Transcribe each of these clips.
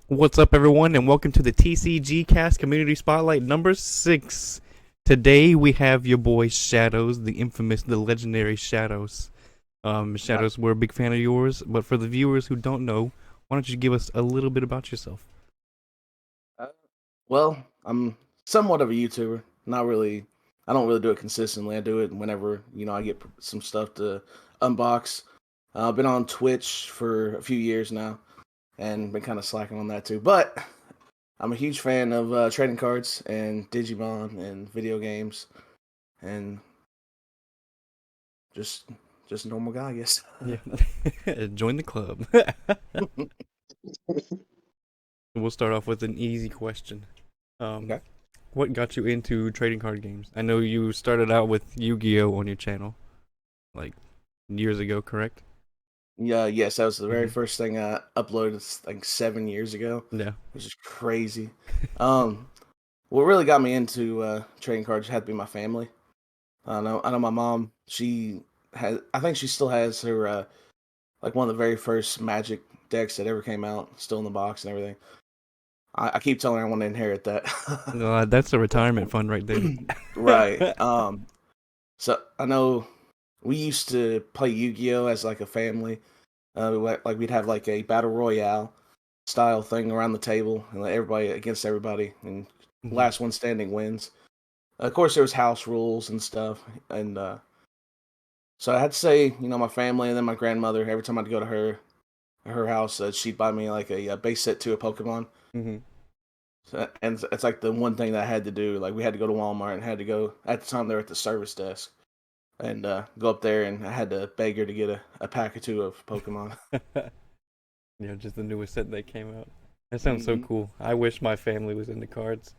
What's up, everyone, and welcome to the TCG Cast Community Spotlight number 6. Today we have your boy Shadose, the infamous, the legendary Shadose. Shadose, we're a big fan of yours, but for the viewers who don't know, why don't you give us a little bit about yourself? Uh, well, I'm somewhat of a YouTuber. Not really. I don't really do it consistently. I do it whenever I get some stuff to unbox. I've been on Twitch for a few years now, and been kind of slacking on that too. But I'm a huge fan of trading cards and Digimon and video games, and just just a normal guy, I guess. Yeah, join the club. We'll start off with an easy question. Okay. What got you into trading card games? I know you started out with Yu-Gi-Oh on your channel, like years ago, correct? Yeah. Yes, that was the very Mhm. first thing I uploaded like 7 years ago, Yeah. which is crazy. Um, What really got me into trading cards had to be my family. I know my mom. She has. I think she still has her like one of the very first Magic decks that ever came out, still in the box and everything. I keep telling her I want to inherit that. No, that's a retirement fund right there. Right. So I know we used to play Yu-Gi-Oh as like a family. Like we'd have like a battle royale style thing around the table, and like everybody against everybody, and Mhm. last one standing wins. Of course, there was house rules and stuff, and so I had to say, my family and then my grandmother. Every time I'd go to her house, she'd buy me like a base set to a Pokemon. Mhm. So, and it's like the one thing that I had to do. Like we had to go to Walmart and had to go at the time they were at the service desk and go up there, and I had to beg her to get a pack or two of Pokemon. Yeah, just the newest set that came out. That sounds so Hmm. cool. I wish my family was into cards.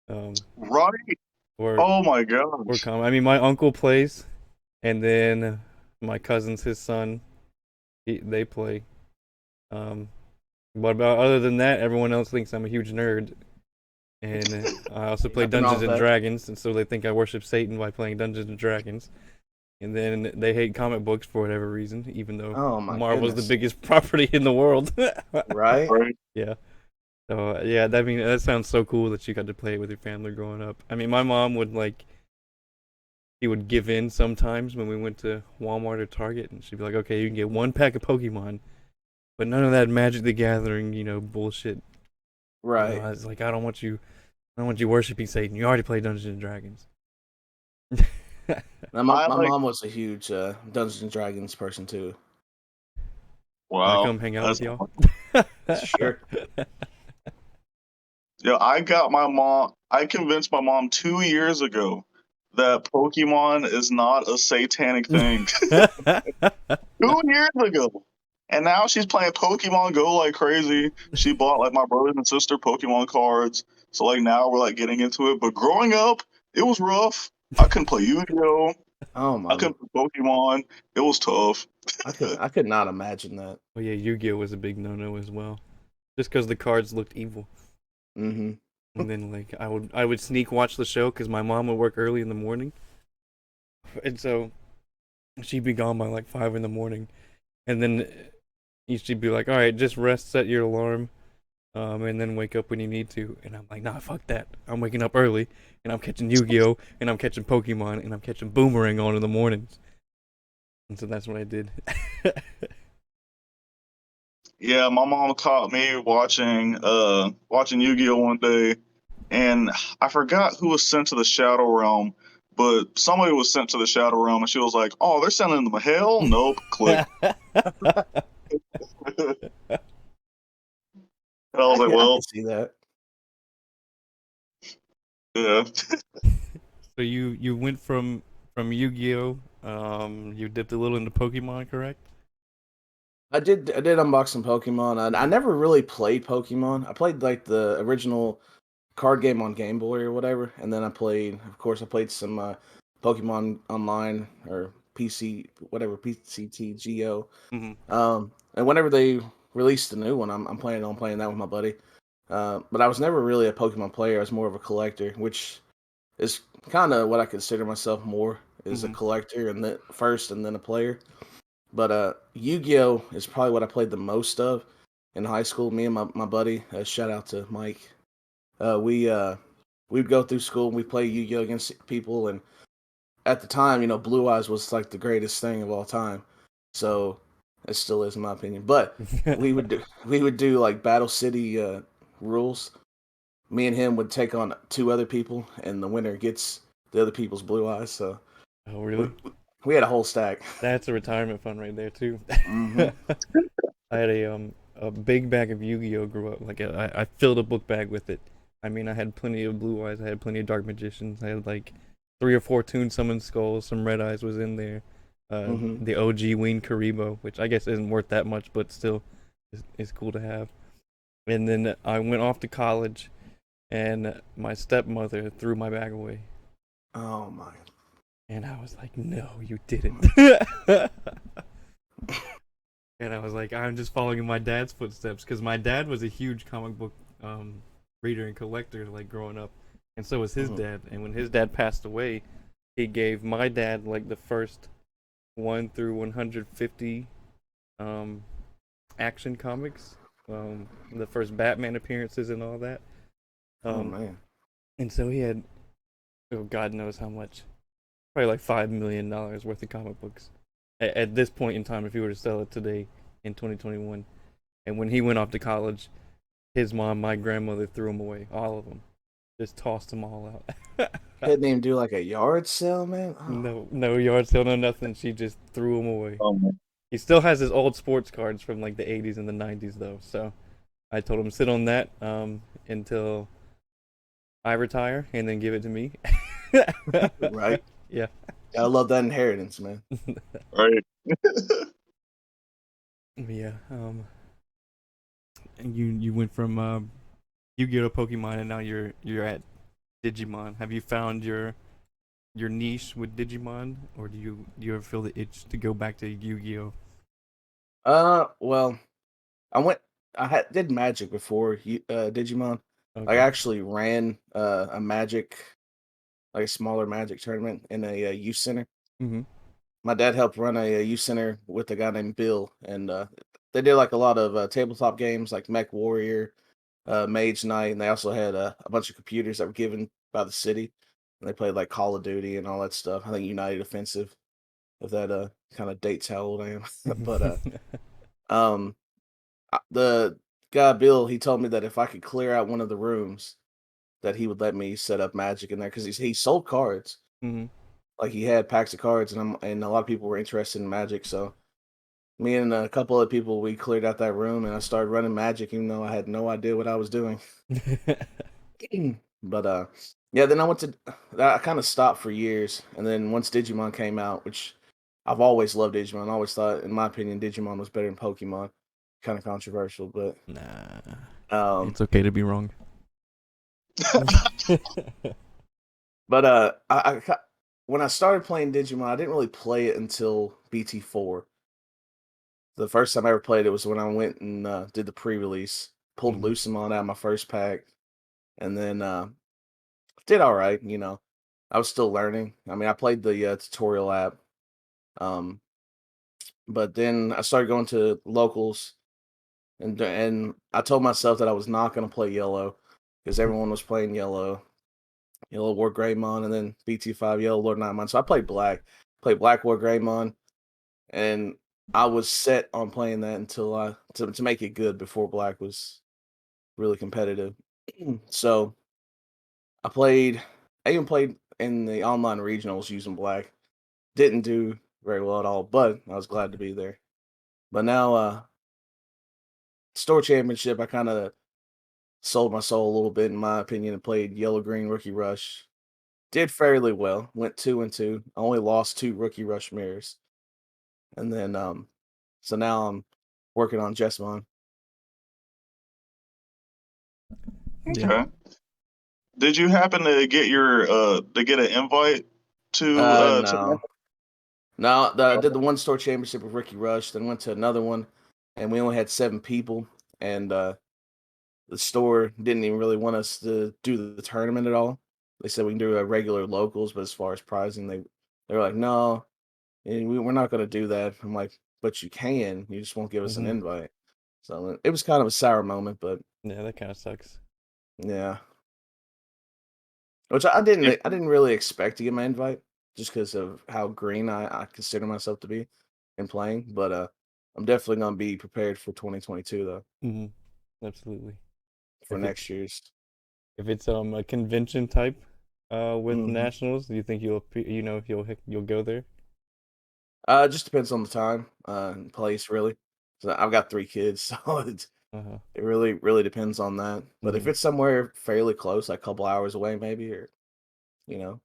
Um, Right. or Oh my or gosh. I mean, my uncle plays, and then my cousin's his son. They play. Um, but about other than that, everyone else thinks I'm a huge nerd, and I also Ain't play nothing wrong Dungeons with and that. Dragons, and so they think I worship Satan by playing Dungeons and Dragons. And then they hate comic books for whatever reason, even though Oh my Marvel's the goodness! biggest property in the world. Right? Right. Yeah. So yeah, that sounds so cool that you got to play it with your family growing up. I mean, my mom would she would give in sometimes when we went to Walmart or Target, and she'd be like, "Okay, you can get one pack of Pokemon, but none of that Magic the Gathering, bullshit." Right. I was like, I don't want you worshiping Satan. You already play Dungeons and Dragons. Now, my I my like, mom was a huge Dungeons and Dragons person too. Can I wow. come hang out with That's y'all? Sure. yeah, I convinced my mom 2 years ago that Pokemon is not a satanic thing. 2 years ago. And now she's playing Pokemon Go like crazy. She bought like my brother and sister Pokemon cards. So like now we're like getting into it. But growing up, it was rough. I couldn't play Yu-Gi-Oh! Oh I my! couldn't play Pokemon. It was tough. I could not imagine that. Oh yeah, Yu-Gi-Oh was a big no-no as well, just because the cards looked evil. Hmm. And then I would sneak watch the show because my mom would work early in the morning, and so she'd be gone by like 5 in the morning, and then she'd be like, "All right, just rest, set your alarm, and then wake up when you need to." And I'm like, "Nah, fuck that. I'm waking up early, and I'm catching Yu-Gi-Oh, and I'm catching Pokemon, and I'm catching Boomerang on in the mornings." And so that's what I did. Yeah, my mom caught me watching Yu-Gi-Oh one day, and I forgot who was sent to the Shadow Realm, but somebody was sent to the Shadow Realm, and she was like, "Oh, they're sending them to hell." Nope. Click. And I was like, I "Well, can see that. yeah, So you went from Yu-Gi-Oh. You dipped a little into Pokemon, correct? I did unbox some Pokemon. I never really played Pokemon. I played like the original card game on Game Boy or whatever, and then of course, I played some Pokemon Online or PC, whatever PCTGO. Mm-hmm. And whenever they released the new one, I'm planning on playing that with my buddy. But I was never really a Pokemon player. I was more of a collector, which is kind of what I consider myself more is a Mm-hmm. collector and then first and then a player. But Yu-Gi-Oh is probably what I played the most of, in high school. Me and my buddy, shout out to Mike. We'd go through school and we play Yu-Gi-Oh against people, and at the time, Blue Eyes was like the greatest thing of all time. So it still is in my opinion. But we would do like Battle City rules. Me and him would take on two other people, and the winner gets the other people's Blue Eyes. So Oh, we, really? we had a whole stack. That's a retirement fund right there too. Hmm. I had a big bag of Yu-Gi-Oh grew up. Like I filled a book bag with it. I mean, I had plenty of Blue Eyes. I had plenty of Dark Magicians. I had like 3 or 4 Toon Summon Skulls. Some Red Eyes was in there. Hmm. The OG Ween Karibo, which I guess isn't worth that much, but still is cool to have. And then I went off to college, and my stepmother threw my bag away. Oh my. And I was like, no, you didn't. And I was like, I'm just following in my dad's footsteps, because my dad was a huge comic book reader and collector, like growing up, and so was his dad. And when his dad passed away, he gave my dad like the first 1 through 150 action comics, the first Batman appearances and all that. Oh man. And so he had, oh God knows how much, probably like $5 million worth of comic books at this point in time, if he were to sell it today in 2021. And when he went off to college, his mom, my grandmother, threw them away, all of them, just tossed them all out. Didn't even do like a yard sale, man. Oh. No yard sale, no nothing. She just threw them away. Oh man. He still has his old sports cards from like the 80s and the 90s though. So I told him sit on that until I retire and then give it to me. Right. Yeah. I love that inheritance, man. Right. Yeah. And you went from Yu-Gi-Oh to Pokemon, and now you're at Digimon. Have you found your niche with Digimon, or do you ever feel the itch to go back to Yu-Gi-Oh? Well, did Magic before Digimon. I Okay. actually ran a Magic, like a smaller Magic tournament in a youth center. Mm-hmm. My dad helped run a youth center with a guy named Bill, and they did like a lot of tabletop games like Mech Warrior, Mage Knight, and they also had a bunch of computers that were given by the city, and they played like Call of Duty and all that stuff. I think United Offensive, if that kind of dates how old I am. But um, the guy Bill, he told me that if I could clear out one of the rooms, that he would let me set up Magic in there because he sold cards. Mm-hmm. Like he had packs of cards, and a lot of people were interested in Magic. So me and a couple of people, we cleared out that room, and I started running Magic, even though I had no idea what I was doing. But yeah, then I kind of stopped for years, and then once Digimon came out, which I've always loved Digimon, I always thought, in my opinion, Digimon was better than Pokemon. Kind of controversial, but Nah, it's okay to be wrong. but when I started playing Digimon, I didn't really play it until BT4. The first time I ever played it was when I went and did the pre-release, pulled Mhm. Lucemon out of my first pack, and then did all right. I was still learning. I mean, I played the tutorial app, um, but then I started going to locals, and I told myself that I was not going to play yellow because everyone was playing yellow. Yellow War Greymon, and then BT5 Yellow Lord Nightmon. So I played Black War Greymon, and I was set on playing that until to make it good before Black was really competitive. So I even played in the online regionals using Black. Didn't do very well at all, but I was glad to be there. But now, store championship, I kind of sold my soul a little bit, in my opinion, and played Yellow Green Rookie Rush. Did fairly well. Went 2-2. I only lost 2 Rookie Rush mirrors, and then so now I'm working on Jessamon. Yeah. Okay. Did you happen to get an invite to No, no. I did the one store championship with Ricky Rush, then went to another one, and we only had 7 people, and the store didn't even really want us to do the tournament at all. They said we can do a regular locals, but as far as prizing, they were like, no, we're not going to do that. I'm like, but you can. You just won't give us an Mhm. invite. So it was kind of a sour moment, but Yeah, that kind of sucks. yeah. Which I didn't really expect to get my invite just because of how green I consider myself to be in playing. But I'm definitely gonna be prepared for 2022 though, Hmm. Absolutely. for If next it's year's. a convention type, with Hmm. nationals, do you think you'll go there? It just depends on the time, and place really. So I've got 3 kids, so Uh-huh. it really depends on that. But if Hmm. it's somewhere fairly close, like a couple hours away, maybe, or you know,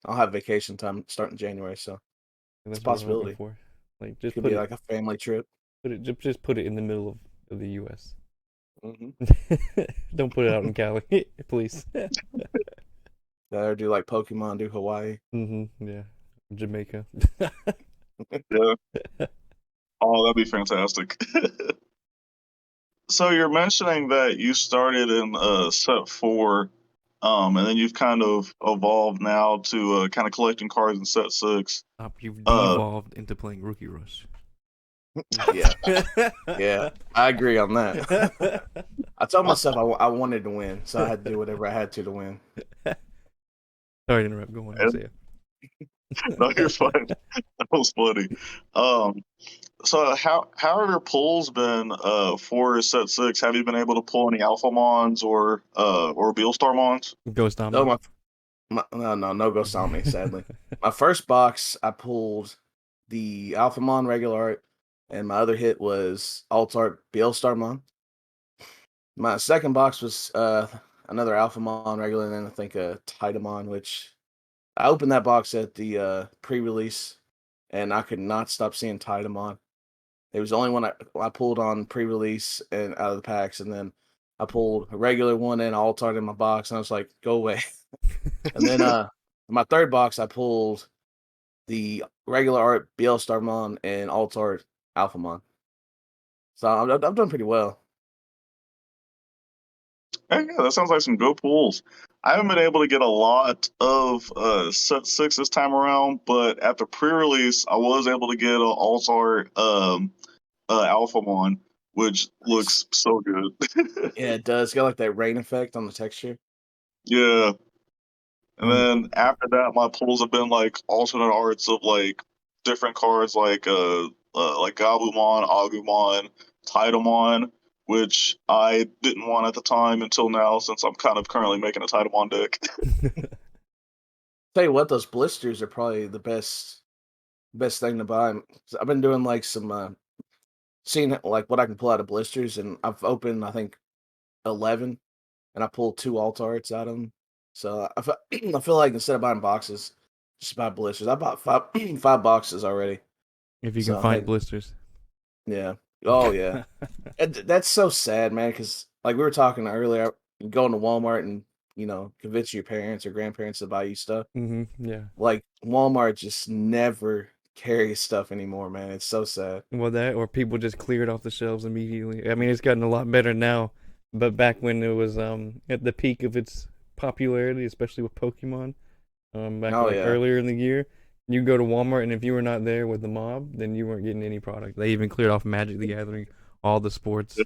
I'll have vacation time starting January, so it's a That's what I'm hoping possibility. for. Like, just Could put be it, like a family trip. just put it in the middle of the U.S. Hmm. Don't put it out in Cali, please. Or do like Pokemon, do Hawaii. Yeah. Jamaica. Yeah. Oh, that'd be fantastic. So you're mentioning that you started in set 4, and then you've kind of evolved now to kind of collecting cards in set 6. You've Uh, devolved into playing Rookie Rush. Yeah, yeah, I agree on that. I told myself I wanted to win, so I had to do whatever I had to win. Sorry to interrupt. Go on, Isaiah. no, you're fine. That was funny. Um, so how have your pulls been for set 6? Have you been able to pull any Alpha Mons or Beelstar Mons? Ghost No, Omni. no ghost on me. Sadly, my first box I pulled the Alphamon regular art, and my other hit was alt art Beelstarmon. My second box was another Alphamon regular, and then I think a Titamon, which I opened that box at the pre-release, and I could not stop seeing Titamon. It was the only one I pulled on pre-release and out of the packs, and then I pulled a regular one and alt art in my box, and I was like, "Go away." And then my third box I pulled the regular art Beelstarmon and alt art Alphamon. So I've done pretty well. Hey, yeah, that sounds like some good pulls. I haven't been able to get a lot of set 6 this time around, but at the pre-release, I was able to get an All-Star Alphamon, which Nice. looks so good. Yeah, it does. It's got like that rain effect on the texture. Yeah. And Um, then after that, my pulls have been like alternate arts of like different cards like Gabumon, Agumon, Tidamon, which I didn't want at the time until now since I'm kind of currently making a Tidamon deck. Tell you what, those blisters are probably the best thing to buy. I've been doing like some seeing like what I can pull out of blisters, and I've opened I think 11, and I pulled 2 alt arts out of them. So I feel like instead of buying boxes, just buy blisters. I bought five 5 boxes already. if you can So find hey, blisters. yeah, oh yeah, that's so sad, man. Because like we were talking earlier, you go into Walmart and convince your parents or grandparents to buy you stuff. Yeah. Like Walmart just never carries stuff anymore, man. It's so sad. Well, that or people just clear it off the shelves immediately. I mean, it's gotten a lot better now, but back when it was at the peak of its popularity, especially with Pokemon, back Oh like yeah. earlier in the year, you go to Walmart and if you were not there with the mob, then you weren't getting any product. They even cleared off Magic the Gathering, all the sports.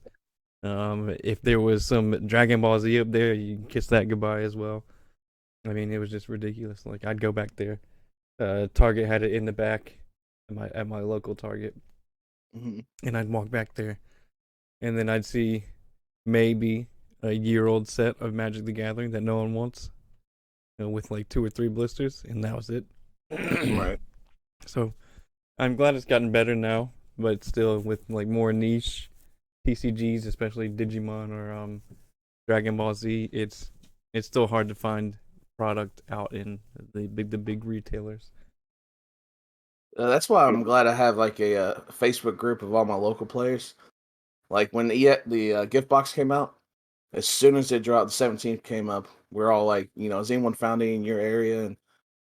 If there was some Dragon Ball Z up there, you can kiss that goodbye as well. I mean, it was just ridiculous. Like I'd go back there. Target had it in the back at my local Target, Mhm. and I'd walk back there, and then I'd see maybe a year-old set of Magic the Gathering that no one wants, with like 2 or 3 blisters, and that was it. Right. So I'm glad it's gotten better now, but still with like more niche TCGs, especially Digimon or Dragon Ball Z, it's still hard to find product out in the big retailers. That's why I'm glad I have like a Facebook group of all my local players. Like when the gift box came out, as soon as it dropped, the 17th came up. We're all like, has anyone found any in your area? And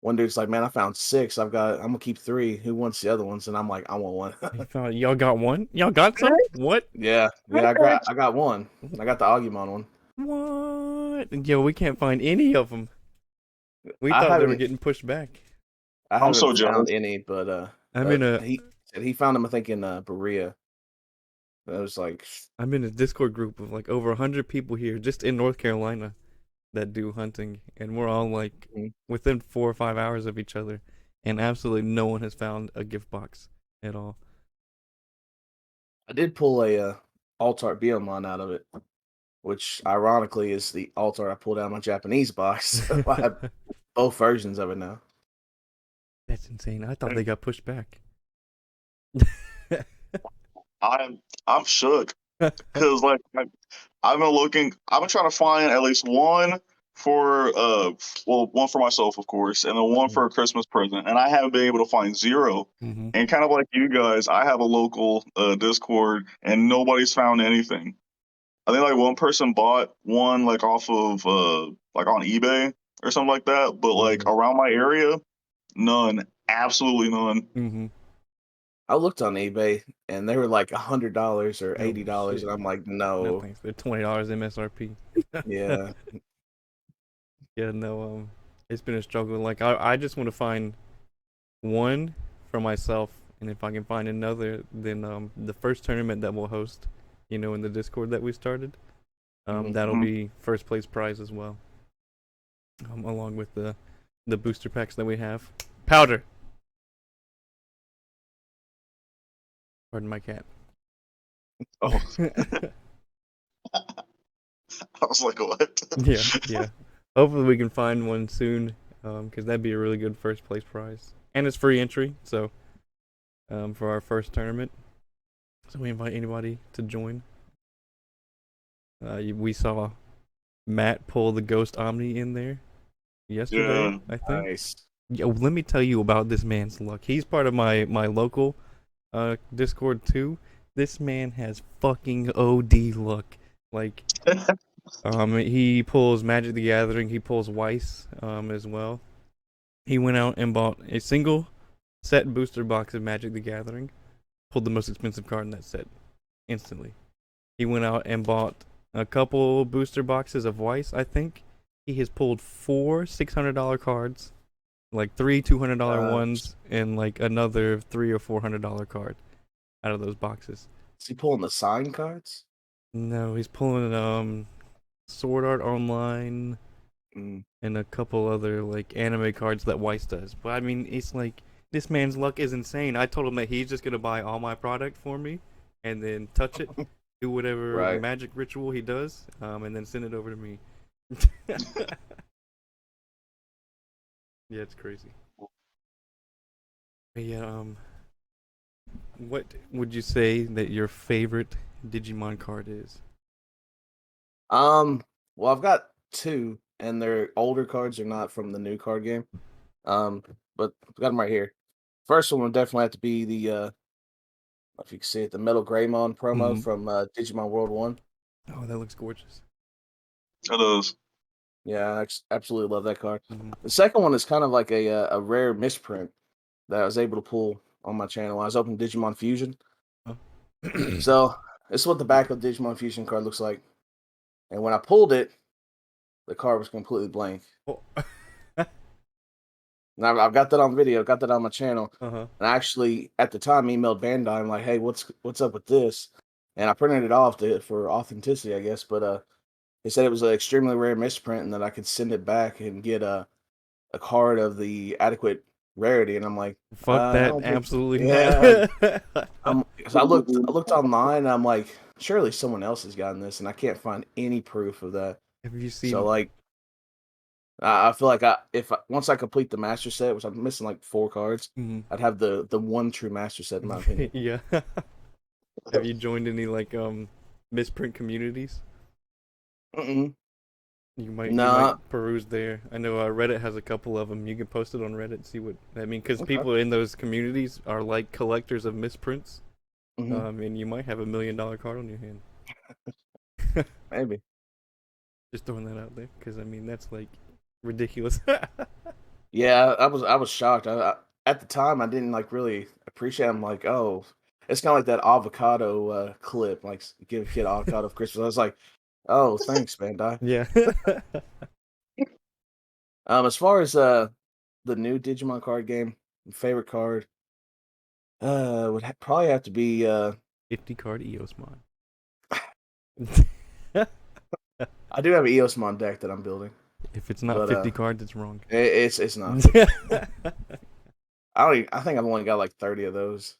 one dude's like, man, I found 6. I'm gonna keep 3. Who wants the other ones? And I'm like, I want You one. found y'all got one? Y'all got some? What? Yeah, I got one. I got the Agumon one. What? Yo, we can't find any of them. We I thought they were haven't getting pushed back. I I'm so haven't found jealous. any, but I'm in a he said he found them. I think in Berea. And it was like, I'm in a Discord group of like over 100 people here just in North Carolina that do hunting, and we're all like mm. within 4 or 5 hours of each other, and absolutely no one has found a gift box at all. I did pull a alt art Beomon out of it, which ironically is the alt art I pulled out of my Japanese box. So I have both versions of it now. That's insane. I thought they got pushed back. I'm shook because like I've been looking. I've been trying to find at least one for one for myself, of course, and then one for a Christmas present, and I haven't been able to find zero. Mm-hmm. And kind of like you guys, I have a local Discord, and nobody's found anything. I think like one person bought one like off of like on eBay or something like that, but like around my area, none, absolutely none. Mm-hmm. I looked on eBay and they were like $100 or $80, shit. and I'm like, no. Nothing. They're $20 MSRP. Yeah. Yeah, no, it's been a struggle. Like I just want to find one for myself, and if I can find another, then the first tournament that we'll host, in the Discord that we started, that'll be first place prize as well. Along with the booster packs that we have. Powder. Pardon my cat. Oh, I was like, what? Yeah. Hopefully we can find one soon, because that'd be a really good first place prize, and it's free entry. So, for our first tournament, so we invite anybody to join. We saw Matt pull the Ghost Omni in there yesterday, Yeah. I think. Nice. Yo, let me tell you about this man's luck. He's part of my local Discord too. This man has fucking OD luck. Like, he pulls Magic the Gathering. He pulls Weiss, as well. He went out and bought a single set booster box of Magic the Gathering. Pulled the most expensive card in that set instantly. He went out and bought a couple booster boxes of Weiss, I think. He has pulled 4 $600 cards, like 3 $200 ones, and like another $300 or $400 card out of those boxes. Is he pulling the sign cards? No, he's pulling Sword Art Online and a couple other like anime cards that Weiss does. But I mean, it's like this man's luck is insane. I told him that he's just gonna buy all my product for me, and then touch it, do whatever magic ritual he does, and then send it over to me. Yeah, it's crazy. But yeah, what would you say that your favorite Digimon card is? Well, I've got two, and they're older cards. They're not from the new card game. But I've got them right here. First one would definitely have to be the if you can see it, the Metal Greymon promo from Digimon World 1. Oh, that looks gorgeous. It is. Yeah, I absolutely love that card. The second one is kind of like a rare misprint that I was able to pull on my channel. I was opening Digimon Fusion. So this is what the back of the Digimon Fusion card looks like. And when I pulled it, the card was completely blank. Oh. Now I've got that on video, got that on my channel. Uh-huh. And I actually at the time emailed Bandai. I'm like, hey, what's up with this? And I printed it off for authenticity, I guess. But they said it was an extremely rare misprint and that I could send it back and get a card of the adequate rarity. And I'm like, fuck that, absolutely yeah. not. So I looked online and I'm like, surely someone else has gotten this, and I can't find any proof of that. Have you seen? So like, I feel like once I complete the master set, which I'm missing like 4 cards, I'd have the one true master set in my opinion. Yeah. Have you joined any like misprint communities? You might peruse there. I know Reddit has a couple of them. You can post it on Reddit, see what I mean, because people in those communities are like collectors of misprints. And you might have $1 million card on your hand. Maybe. Just throwing that out there, because I mean that's like ridiculous. Yeah, I was shocked. At the time, I didn't like really appreciate. I'm like, oh, it's kind of like that avocado clip, like give a kid avocado for Christmas. I was like, oh, thanks, Bandai. Yeah. As far as the new Digimon card game, favorite card would probably have to be 50 card Eosmon. I do have an Eosmon deck that I'm building, If it's not but 50 cards, it's wrong. it's not. I think I've only got like 30 of those.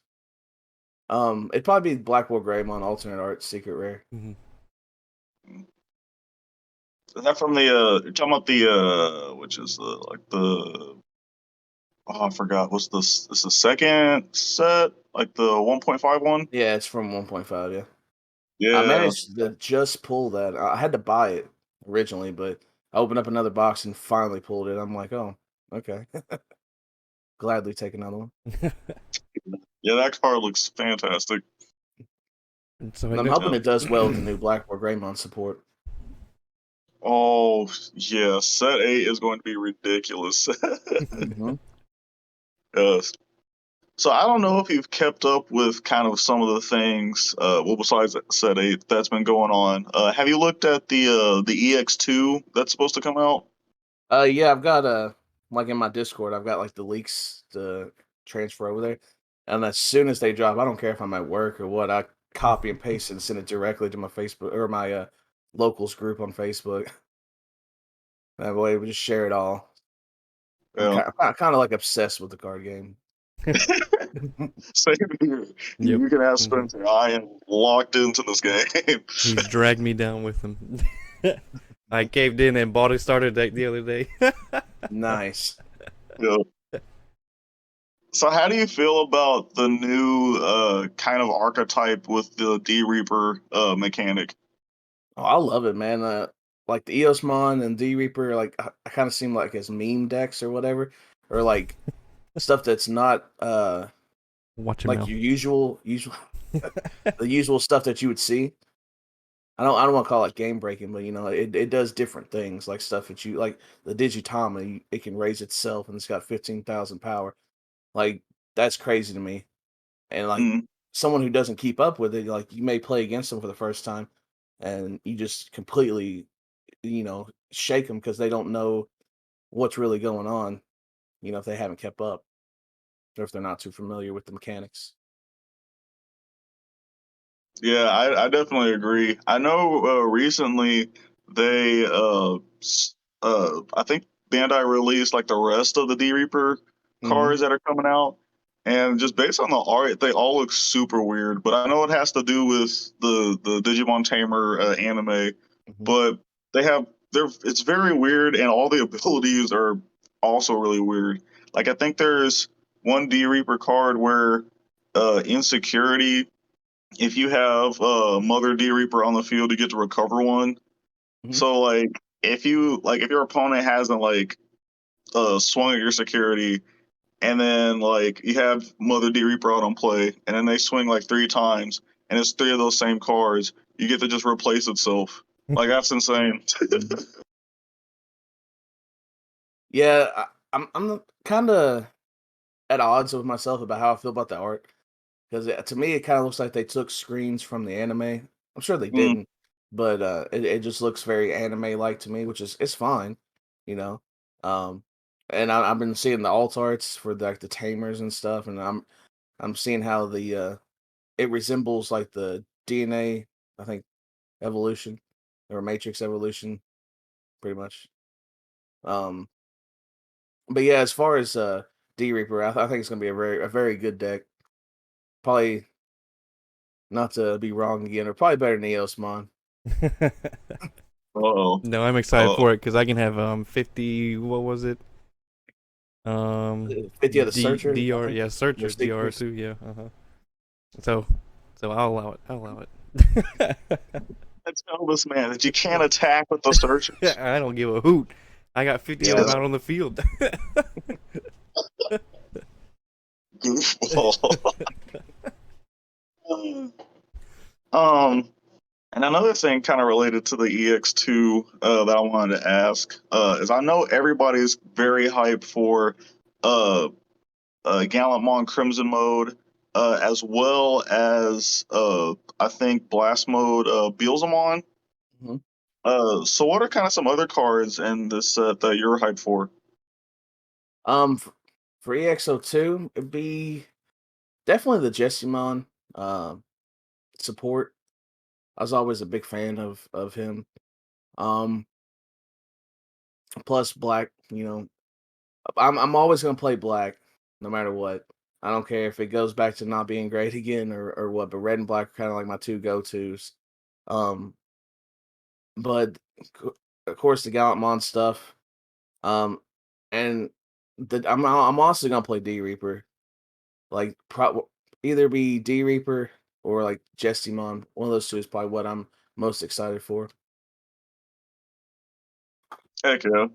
It'd probably be Black War Greymon alternate art secret rare. Mhm. Is that from the you're talking about the which is like the I forgot what's this the second set, like the 1.5 one? Yeah, it's from 1.5. Yeah, I Yeah. managed to just pull that. I had to buy it originally, but I opened up another box and finally pulled it. I'm like, oh, okay. Gladly take another one. Yeah, that card looks fantastic. So And I I'm got. hoping it does well with the new Black War Greymon support. Oh yeah, set 8 is going to be ridiculous. Mm-hmm. Yes. So I don't know if you've kept up with kind of some of the things, well, besides set 8 that's been going on. Have you looked at the EX2 that's supposed to come out? Yeah, I've got like in my Discord, I've got like the leaks to transfer over there. And as soon as they drop, I don't care if I'm at work or what, I copy and paste it and send it directly to my Facebook or my locals group on Facebook. That way we just share it all. I'm Yeah. kind of like obsessed with the card game. Same here. Yep. You can ask Mhm. Spencer. I am locked into this game. He's dragged me down with him. I caved in and bought a starter deck the other day. Nice. Yeah. So how do you feel about the new kind of archetype with the D Reaper mechanic? Oh, I love it, man. Like the Eosmon and D Reaper, like I kind of seem like as meme decks or whatever, or like stuff that's not Watch your like mouth. your usual the usual stuff that you would see. I don't want to call it game breaking, but you know, it does different things like stuff that you like the Digitama, it can raise itself and it's got 15,000 power. Like that's crazy to me. And like Mm, someone who doesn't keep up with it, like you may play against them for the first time and you just completely, shake them because they don't know what's really going on, if they haven't kept up or if they're not too familiar with the mechanics. yeah, I definitely agree. I know recently they I think Bandai released like the rest of the D Reaper Hmm. cards that are coming out, and just based on the art, they all look super weird. But I know it has to do with the Digimon Tamer anime, Hmm. but they're it's very weird, and all the abilities are also really weird. Like I think there's one D Reaper card where insecurity, if you have Mother D Reaper on the field, you get to recover one. Hmm. So if your opponent hasn't swung at your security, and then like you have Mother D Reaper out on play, and then they swing like 3 times, and it's 3 of those same cards, you get to just replace itself. Like that's insane. Yeah, I'm kind of at odds with myself about how I feel about the art because to me it kind of looks like they took screens from the anime. I'm sure they Mm, didn't, but it just looks very anime like to me, which is it's fine, you know. Um, and I've been seeing the alt arts for like the tamers and stuff, and I'm seeing how the it resembles like the DNA, I think, evolution or Matrix evolution, pretty much. Um, but yeah, as far as D Reaper, I think it's gonna be a very good deck. Probably not to be wrong again, or probably better than Eosmon. uh-oh. No, I'm excited Uh-oh. for it because I can have 50. What was it? 50 of the Searcher, I DR, think. yeah, Their Searcher secrets. DR2, yeah. So so I'll allow it. I'll allow it. I tell this man that you can't attack with the searchers. I don't give a hoot. I got 50 of Yeah, them out on the field. goofball. um, And another thing, kind of related to the EX2, that I wanted to ask, is I know everybody's very hyped for uh, Gallantmon Crimson mode, as well as I think Blast mode Beelzemon. Mhm. So what are kind of some other cards in this set that you're hyped for? For, for EXO2, it'd be definitely the Jessimon. Um, support. I was always a big fan of him. Um, Plus Black, I'm always gonna play Black, no matter what. I don't care if it goes back to not being great again or what. But Red and Black are kind of like my two go tos. Um, but of course the Gallantmon stuff. Um, and I'm also gonna play D Reaper. Like either be D Reaper or like Jestimon. One of those two is probably what I'm most excited for. Heck yeah.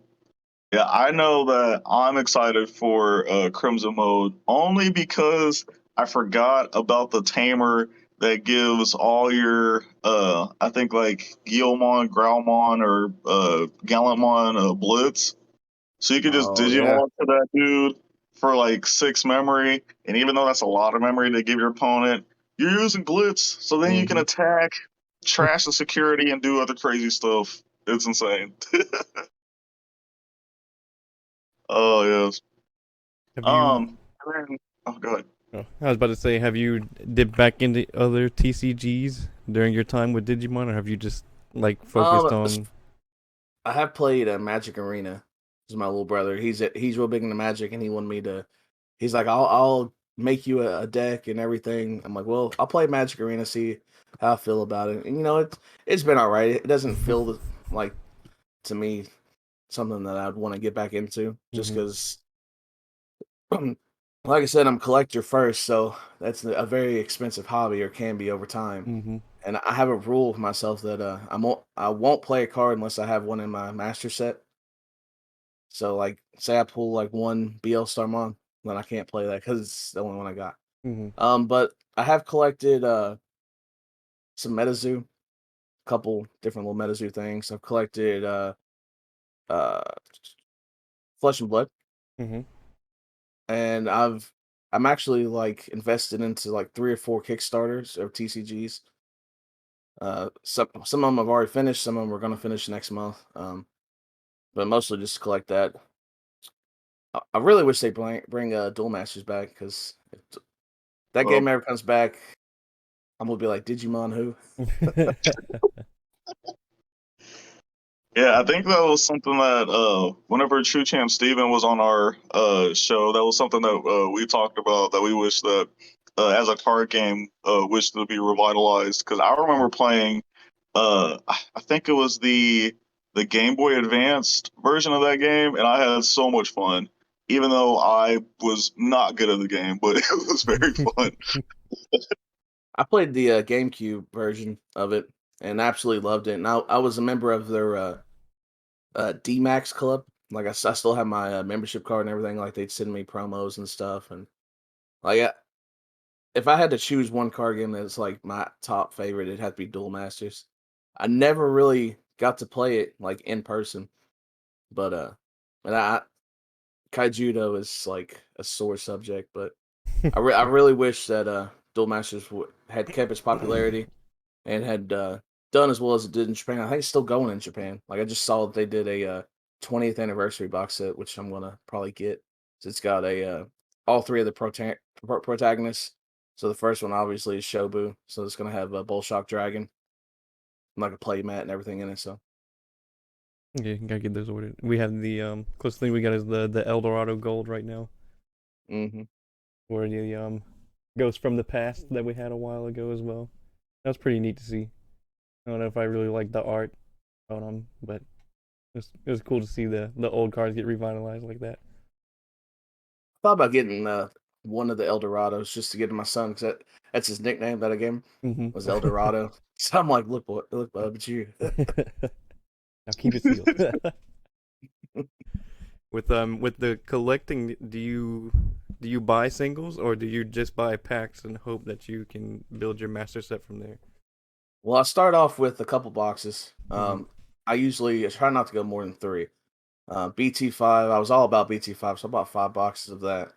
Yeah, I know that I'm excited for Crimson Mode only because I forgot about the tamer that gives all your I think like Guilmon, Growlmon, or Gallantmon blitz. So you could just Oh yeah. Digimon to that dude for like 6 memory, and even though that's a lot of memory to give your opponent, you're using Blitz, so then you can hmm attack, trash the security, and do other crazy stuff. It's insane. Oh yes. Have you? And then, oh god. Oh, I was about to say, have you dipped back into other TCGs during your time with Digimon, or have you just like focused As on? I have played a Magic Arena. This is my little brother. He's real big into Magic, and he wanted me to. He's like, I'll make you a deck and everything. I'm like, well, I'll play Magic Arena, see how I feel about it. And it's been all right. It doesn't feel like to me something that I'd want to get back into, just Mhm. because, like I said, I'm a collector first, so that's a very expensive hobby, or can be over time. Mhm. And I have a rule for myself that I won't play a card unless I have one in my master set. So like, say I pull like one BL Starmon, then I can't play that because it's the only one I got. Mhm. But I have collected some MetaZoo, a couple different little MetaZoo things. I've collected uh Flesh and Blood, Mhm. and I'm actually like invested into like 3 or 4 Kickstarters or TCGs. Some of them I've already finished, some of them we're gonna finish next month. But mostly just to collect that. I really wish they bring Duel Masters back, because if that Well, game ever comes back, I'm gonna be like, Digimon who? yeah, I think that was something that whenever True Champ Steven was on our show, that was something that we talked about that we wish that as a card game wish to be revitalized, because I remember playing I think it was the Game Boy Advanced version of that game, and I had so much fun. Even though I was not good at the game, but it was very fun. I played the GameCube version of it and absolutely loved it. And I was a member of their DMAX club. Like I still have my membership card and everything. Like they'd send me promos and stuff. And like if I had to choose one card game that's like my top favorite, it'd have to be Duel Masters. I never really got to play it like in person, but and Kaijudo is like a sore subject. But I really wish that Duel Masters had kept its popularity and had done as well as it did in Japan. I think it's still going in Japan. Like I just saw that they did a 20th anniversary box set, which I'm gonna probably get. So it's got a all three of the protagonists. So the first one obviously is Shobu. So it's gonna have a Bullshock Dragon, and like a play mat and everything in it. So Yeah, gotta get those ordered. We have the closest thing we got is the Eldorado Gold right now, hmm where the goes from the past that we had a while ago as well. That was pretty neat to see. I don't know if I really like the art on them, but it was cool to see the old cards get revitalized like that. thought about getting one of the Eldorados just to get to my son, because that's his nickname that I gave him, Mhm. was Eldorado. So I'm like, look, bub, it's you. Now keep it sealed. With the collecting, do you buy singles or do you just buy packs and hope that you can build your master set from there? Well, I start off with a couple boxes. Mm-hmm. I usually try not to go more than 3. BT5, I was all about BT5, so I bought 5 boxes of that.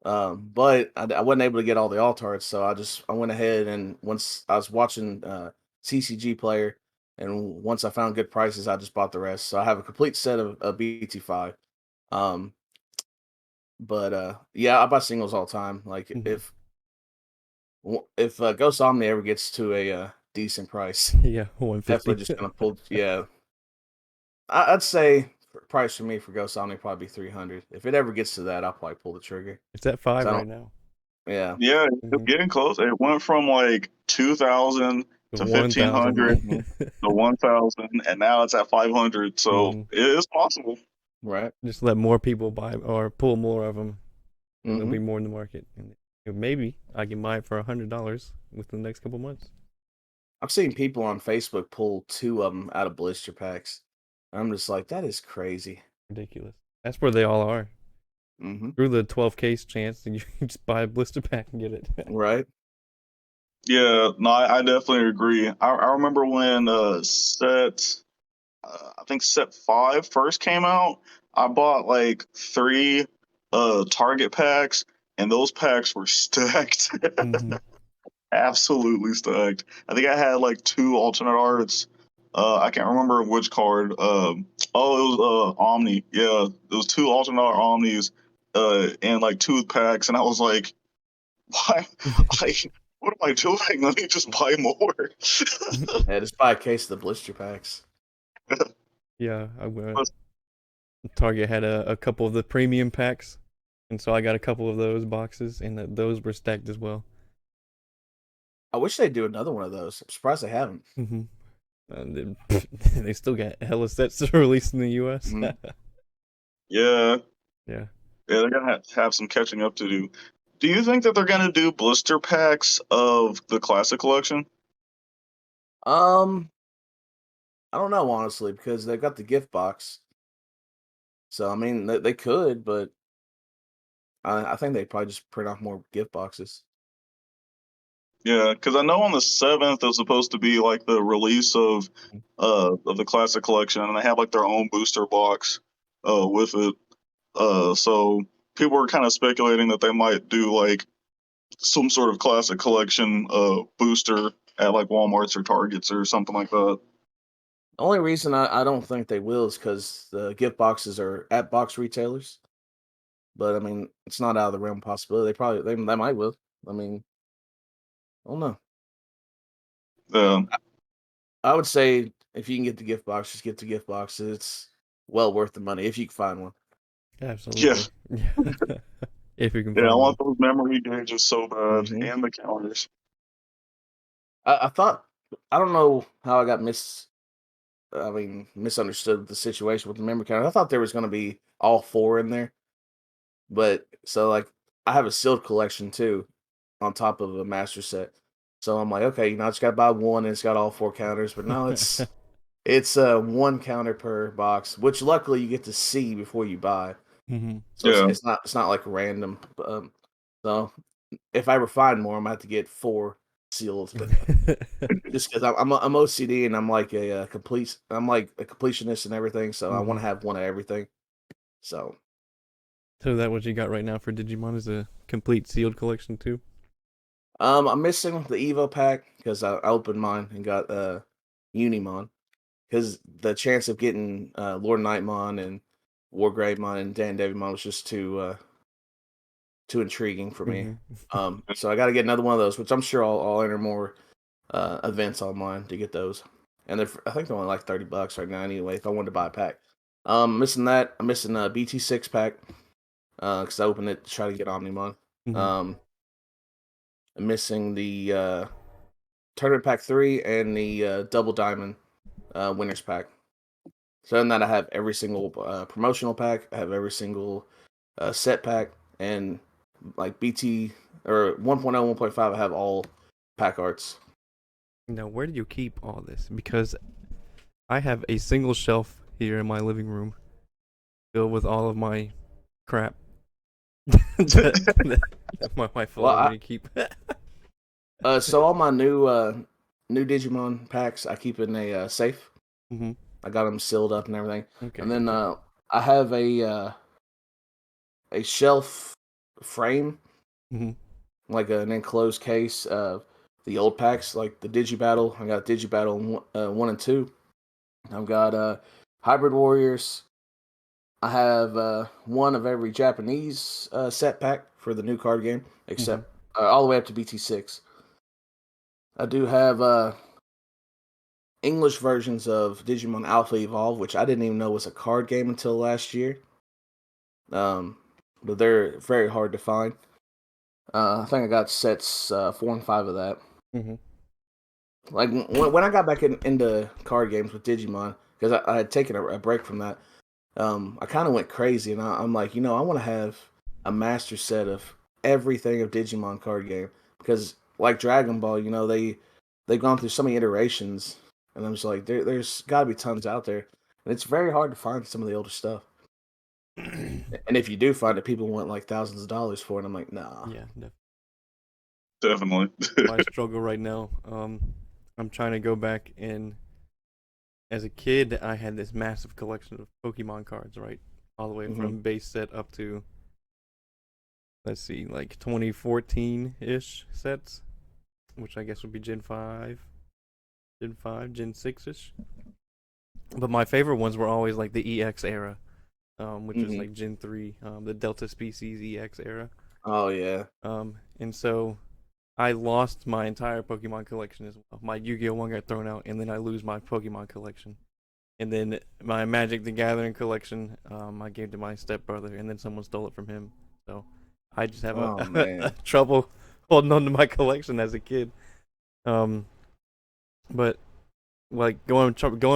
But I wasn't able to get all the alt-arts, so I went ahead, and once I was watching CCG Player, and once I found good prices, I just bought the rest. So I have a complete set of BT5. Um, but yeah, I buy singles all the time. Like Mm-hmm. if if Ghost Omni ever gets to a decent price, Yeah, 150. definitely just gonna pull. Yeah, I'd say price for me for Ghost Omni probably be 300. If it ever gets to that, I'll probably pull the trigger. It's at 5 I right don't. now. Yeah. Yeah, it's Mhm. getting close. It went from like 2,000 The to 1,500 Mhm. to 1,000, and now it's at 500. So Mhm. it is possible. Right. Just let more people buy or pull more of them, and there'll Mm-hmm. be more in the market. And maybe I can buy it for $100 within the next couple months. I've seen people on Facebook pull 2 of them out of blister packs. I'm just like, that is crazy. Ridiculous. That's where they all are. Mm-hmm. Through the 12 case chance, and you can just buy a blister pack and get it. Right. Yeah, no, I definitely agree. I remember when I think set 5 first came out. I bought like 3 Target packs, and those packs were stacked. Mhm. Absolutely stacked. I think I had like 2 alternate arts. I can't remember which card. Oh, it was Omni. Yeah, it was 2 alternate art Omnis, and like 2 packs, and I was like, why? I, what am I doing? Let me just buy more. Yeah, just buy a case of the blister packs. Yeah, Target had a couple of the premium packs, and so I got a couple of those boxes, and those were stacked as well. I wish they'd do another one of those. I'm surprised they haven't. Mm-hmm. And then, they still got hella sets to release in the U.S. Mhm. Yeah, Yeah. yeah, they're gonna have some catching up to do. Do you think that they're gonna do blister packs of the classic collection? Um, I don't know honestly because they've got the gift box. So I mean, they could, but I think they probably just print off more gift boxes. Yeah, because I know on the 7th is supposed to be like the release of the classic collection, and they have like their own booster box with it. So people were kind of speculating that they might do like some sort of classic collection booster at like Walmart's or Targets or something like that. The only reason I don't think they will is because the gift boxes are at box retailers. But I mean, it's not out of the realm of possibility. They might will. I mean, I don't know. Yeah, I would say if you can get the gift box, just get the gift box. It's well worth the money if you can find one. yeah, Absolutely. Yeah. If you can yeah. I find one. want those memory gauges so bad, Hmm. and the counters. I thought I don't know how I got misunderstood with the situation with the memory counter. I thought there was going to be all 4 in there, but so like I have a sealed collection too, on top of a master set. So I'm like, okay, I just got to buy one, and it's got all 4 counters. But no, it's 1 counter per box, which luckily you get to see before you buy. Mm-hmm. So Yeah, it's not like random. So if I ever find more, I'm gonna have to get 4 sealed. Just because I'm OCD and I'm like I'm like a completionist and everything. So I want Mm-hmm. to have one of everything. So So that what you got right now for Digimon is a complete sealed collection too? I'm missing the Evo pack because I opened mine and got Unimon because the chance of getting Lord Nightmon and Wargravemon and Dan Devimon was just too intriguing for me. Mm-hmm. So I got to get another one of those, which I'm sure I'll enter more events online to get those. And I think they're only like $30 right now anyway. If I wanted to buy a pack, missing that. I'm missing a BT6 pack because I opened it to try to get Omnimon. Mm-hmm. I'm missing the Tournament Pack 3 and the Double Diamond Winners Pack. So in that, I have every single promotional pack. I have every single set pack, and like BT or 1.0, 1.5, I have all pack arts. Now, where do you keep all this? Because I have a single shelf here in my living room filled with all of my crap that my wife Well, allowed me to keep. so all my new Digimon packs, I keep in a safe. Mm-hmm. I got them sealed up and everything. Okay. And then Okay. I have a shelf frame, Mm-hmm. like an enclosed case of the old packs, like the Digibattle. I got Digibattle 1 and 2. I've got Hybrid Warriors. I have one of every Japanese set pack for the new card game, Mm-hmm. except all the way up to BT6. I do have English versions of Digimon Alpha Evolve, which I didn't even know was a card game until last year. But they're very hard to find. I think I got sets 4 and 5 of that. Mm-hmm. Like when I got back into card games with Digimon, because I had taken a break from that, I kind of went crazy, and I'm like, I want to have a master set of everything of Digimon card game, because like Dragon Ball, they've gone through so many iterations, and I'm just like, there's got to be tons out there, and it's very hard to find some of the older stuff. And if you do find it, people want like thousands of dollars for it. I'm like, nah. Yeah, Definitely. my struggle right now. I'm trying to go back and as a kid, I had this massive collection of Pokemon cards, right? All the way from base set up to, let's see, like 2014-ish sets, which I guess would be Gen 5, Gen 6-ish. But my favorite ones were always like the EX era, which is like Gen 3, the Delta Species EX era. Oh, yeah. And so I lost my entire Pokemon collection as well. My Yu-Gi-Oh! One got thrown out, and then I lose my Pokemon collection. And then my Magic the Gathering collection, I gave to my stepbrother, and then someone stole it from him. So I just have a trouble holding on to my collection as a kid. But like going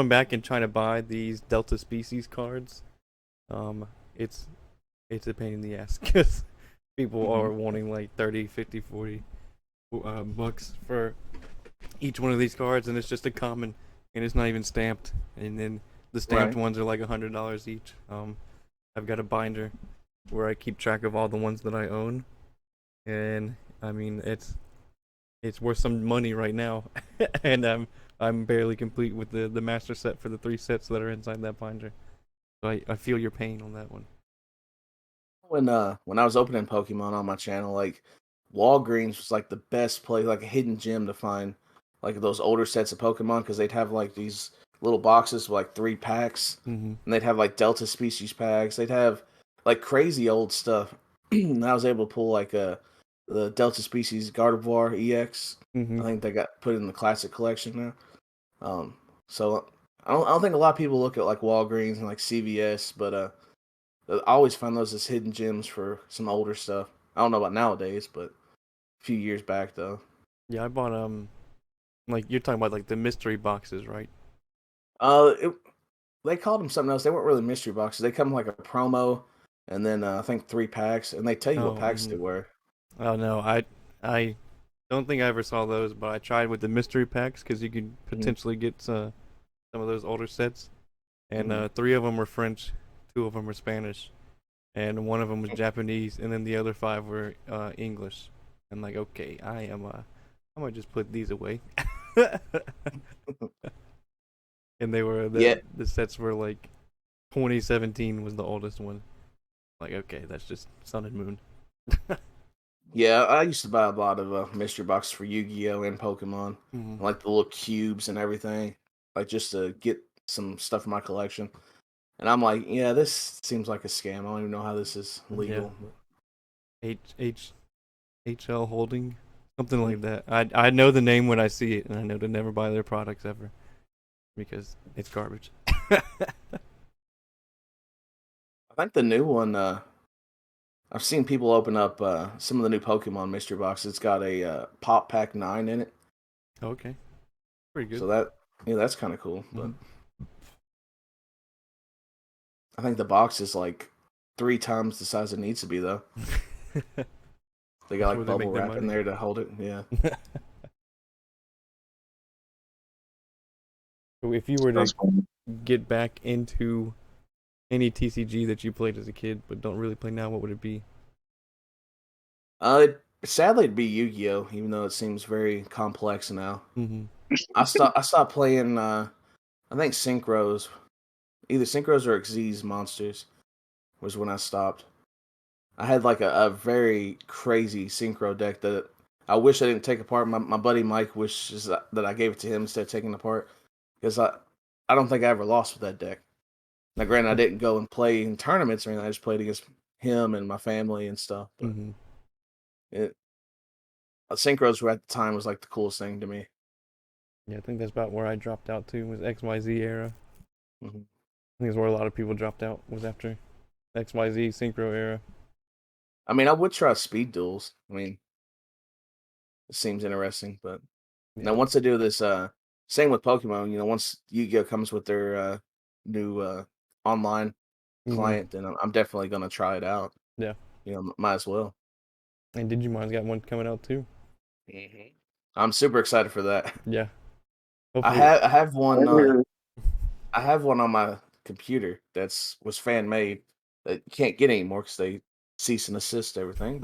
back and trying to buy these Delta Species cards, it's a pain in the ass because people are wanting like 30, 50, 40 bucks for each one of these cards, and it's just a common, and it's not even stamped. And then the stamped ones are like $100 each. I've got a binder where I keep track of all the ones that I own, and I mean it's worth some money right now, and I'm barely complete with the master set for the 3 sets that are inside that binder. So I feel your pain on that one. When I was opening Pokemon on my channel, like Walgreens was like the best place, like a hidden gem to find like those older sets of Pokemon, because they'd have like these little boxes with like 3 packs, and they'd have like Delta Species packs. They'd have like crazy old stuff. And I was able to pull like the Delta Species Gardevoir EX. I think they got put in the classic collection now. So I don't think a lot of people look at like Walgreens and like CVS, but I always find those as hidden gems for some older stuff. I don't know about nowadays, but a few years back though. Yeah, I bought like you're talking about like the mystery boxes, right? They called them something else. They weren't really mystery boxes. They come like a promo, and then I think 3 packs, and they tell you what packs they were. Oh no, I don't think I ever saw those, but I tried with the mystery packs because you could potentially get some of those older sets, and 3 of them were French, 2 of them were Spanish, and 1 of them was Japanese, and then the other 5 were English. I'm like, okay, I'm gonna just put these away. And they were the sets were like 2017 was the oldest one. Like, okay, that's just Sun and Moon. Yeah, I used to buy a lot of mystery boxes for Yu-Gi-Oh! And Pokemon, like the little cubes and everything, like just to get some stuff in my collection. And I'm like, yeah, this seems like a scam. I don't even know how this is legal. Yeah. HL Holding, something like that. I know the name when I see it, and I know to never buy their products ever because it's garbage. I think the new one, I've seen people open up some of the new Pokemon mystery boxes. It's got a Pop Pack 9 in it. Okay, pretty good. So that's kind of cool. But I think the box is like 3 times the size it needs to be, though. They got like bubble wrap in there to hold it. Yeah. So if you were to get back into any TCG that you played as a kid but don't really play now, what would it be? Sadly, it'd be Yu-Gi-Oh, even though it seems very complex now. I stopped playing. I think Synchros, either Synchros or Xyz Monsters, was when I stopped. I had like a very crazy Synchro deck that I wish I didn't take apart. My buddy Mike wishes that I gave it to him instead of taking it apart, because I don't think I ever lost with that deck. Now, granted, I didn't go and play in tournaments or anything. I just played against him and my family and stuff. But Synchros were at the time was like the coolest thing to me. Yeah, I think that's about where I dropped out too. Was XYZ era. Hmm. I think that's where a lot of people dropped out. Was after XYZ Synchro era. I mean, I would try speed duels. I mean, it seems interesting, but now Yeah. once they do this, same with Pokemon. Once Yu-Gi-Oh comes with their new online Hmm. client, then I'm definitely gonna try it out. Yeah. Might as well. And Digimon's got one coming out too. Hmm. I'm super excited for that. Yeah. I Hopefully. have I have one. Same here. I have one on my computer that's was fan made that you can't get anymore because they cease and assist everything.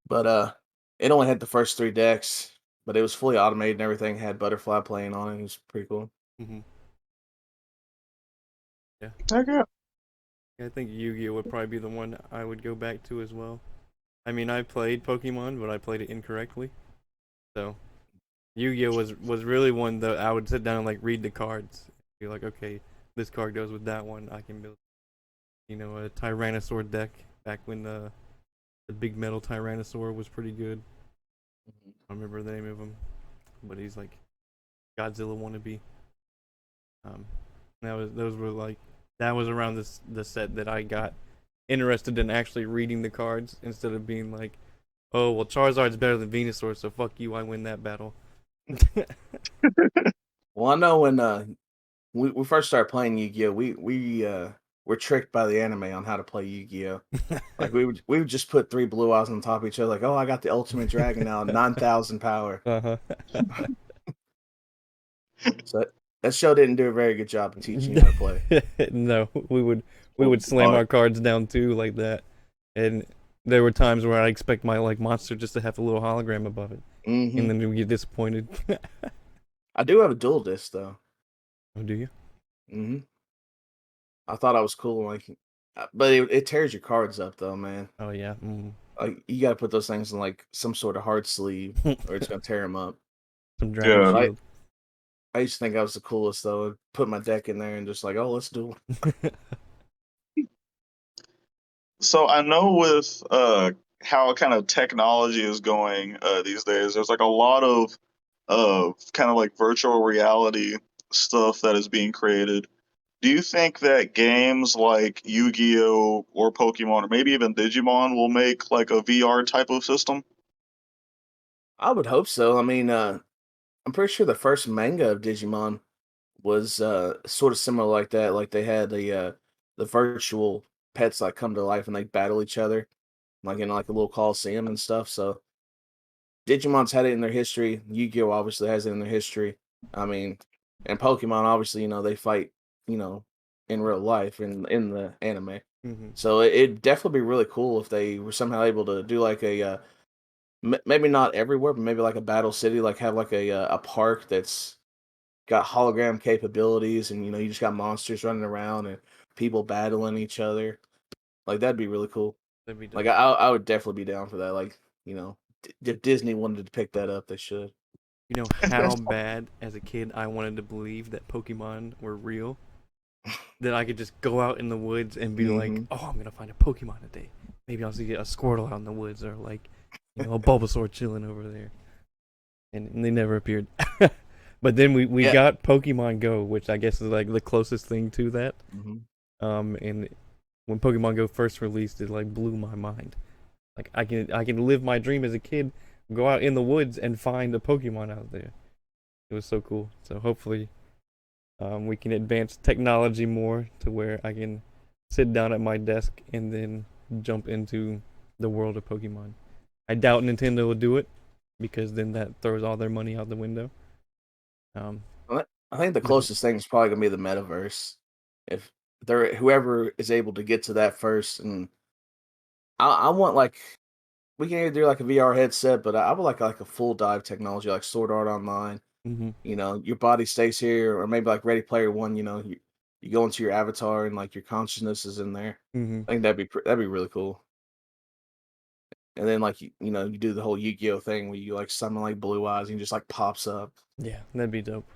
But it only had the first three decks, but it was fully automated and everything. Had Butterfly playing on it. It was pretty cool. Hmm. Yeah. Okay. I think Yu-Gi-Oh would probably be the one I would go back to as well. I mean, I played Pokemon, but I played it incorrectly. So Yu-Gi-Oh was really one that I would sit down and like read the cards. Be like, okay, this card goes with that one. I can build, a Tyrannosaur deck back when the big metal Tyrannosaur was pretty good. I don't remember the name of him, but he's like Godzilla wannabe. Um, those were like that was around the set that I got interested in actually reading the cards instead of being like, oh well, Charizard's better than Venusaur, so fuck you, I win that battle. Well, I know when we first started playing Yu-Gi-Oh, we were tricked by the anime on how to play Yu-Gi-Oh. Like we would just put three blue eyes on top of each other. Like, oh, I got the ultimate dragon now, 9,000 power. Uh So that show didn't do a very good job of teaching you how to play. huh. No, we would slam our cards down too like that, and there were times where I expect my like monster just to have a little hologram above it, and Hmm. then we get disappointed. I do have a dual disc though. Oh, do you? Hmm. I thought I was cool, like, but it tears your cards up though, man. Oh yeah. Like you got to put those things in like some sort of hard sleeve, or it's gonna tear them up. Some dragon Yeah. But shield. I used to think I was the coolest though. I'd put my deck in there and just like, oh, let's do. So I know with how kind of technology is going these days, there's like a lot of kind of like virtual reality stuff that is being created. Do you think that games like Yu-Gi-Oh or Pokemon or maybe even Digimon will make like a VR type of system? I would hope so. I mean, I'm pretty sure the first manga of Digimon was sort of similar like that. Like they had the virtual pets like come to life and they battle each other, like in like a little coliseum and stuff. So Digimon's had it in their history. Yu-Gi-Oh obviously has it in their history. I mean, and Pokemon obviously, they fight, you know, in real life in the anime. Hmm. So it'd definitely be really cool if they were somehow able to do like a maybe not everywhere, but maybe like a battle city, like have like a park that's got hologram capabilities, and you just got monsters running around and people battling each other. Like that'd be really cool. That'd be Like dope. I would definitely be down for that. Like if Disney wanted to pick that up, they should. You know how bad as a kid I wanted to believe that Pokemon were real? That I could just go out in the woods and be like, Hmm. oh, I'm gonna find a Pokemon today. Maybe I'll see a Squirtle out in the woods or like, a Bulbasaur chilling over there. And they never appeared. But then we Yeah. got Pokemon Go, which I guess is like the closest thing to that. Hmm. And when Pokemon Go first released, it like blew my mind. Like I can live my dream as a kid, go out in the woods and find a Pokemon out there. It was so cool. So hopefully, we can advance technology more to where I can sit down at my desk and then jump into the world of Pokemon. I doubt Nintendo will do it because then that throws all their money out the window. Um, I think the but closest thing is probably gonna be the metaverse. If there, whoever is able to get to that first, and I want like we can either do like a VR headset, but I would like a full dive technology, like Sword Art Online. mhm, Your body stays here, or maybe like Ready Player One. You go into your avatar and like your consciousness is in there. mhm. I think that'd be really cool. And then like you do the whole Yu-Gi-Oh thing where you like summon like Blue Eyes and he just like pops up. Yeah, that'd be dope.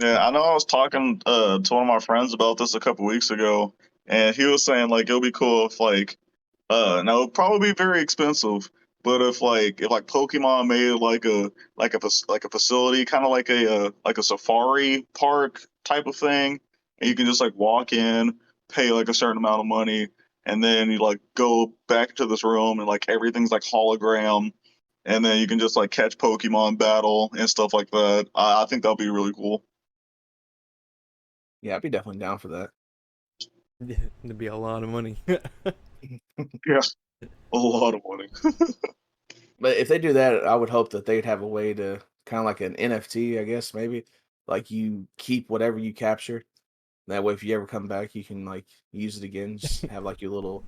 Yeah, I know I was talking to one of my friends about this a couple weeks ago, and he was saying like it'll be cool if like now it'll probably be very expensive, But if Pokemon made like a facility, kind of like a safari park type of thing, and you can just like walk in, pay like a certain amount of money, and then you like go back to this room and like everything's like hologram, and then you can just like catch Pokemon battle and stuff like that. I think that'll be really cool. Yeah, I'd be definitely down for that. It'd be a lot of money. Yeah, a lot of money. But if they do that, I would hope that they'd have a way to kind of like an NFT, I guess, maybe. Like you keep whatever you capture. That way, if you ever come back, you can like use it again. Just have like your little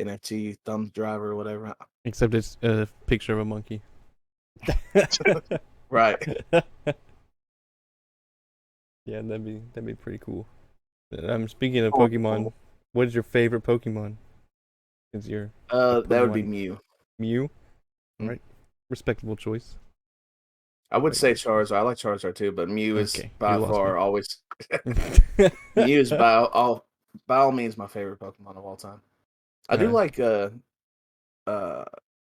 NFT thumb drive or whatever. Except it's a picture of a monkey. Right. Yeah, that'd be pretty cool. Speaking of Oh, Pokemon, what is your favorite Pokemon? Is your That would be Pokemon Mew. Mew? Mm. Right, respectable choice. I would say Charizard. I like Charizard too, but Mew is Okay, by you lost far me. always. Mew is by all means my favorite Pokemon of all time. I do like Yveltal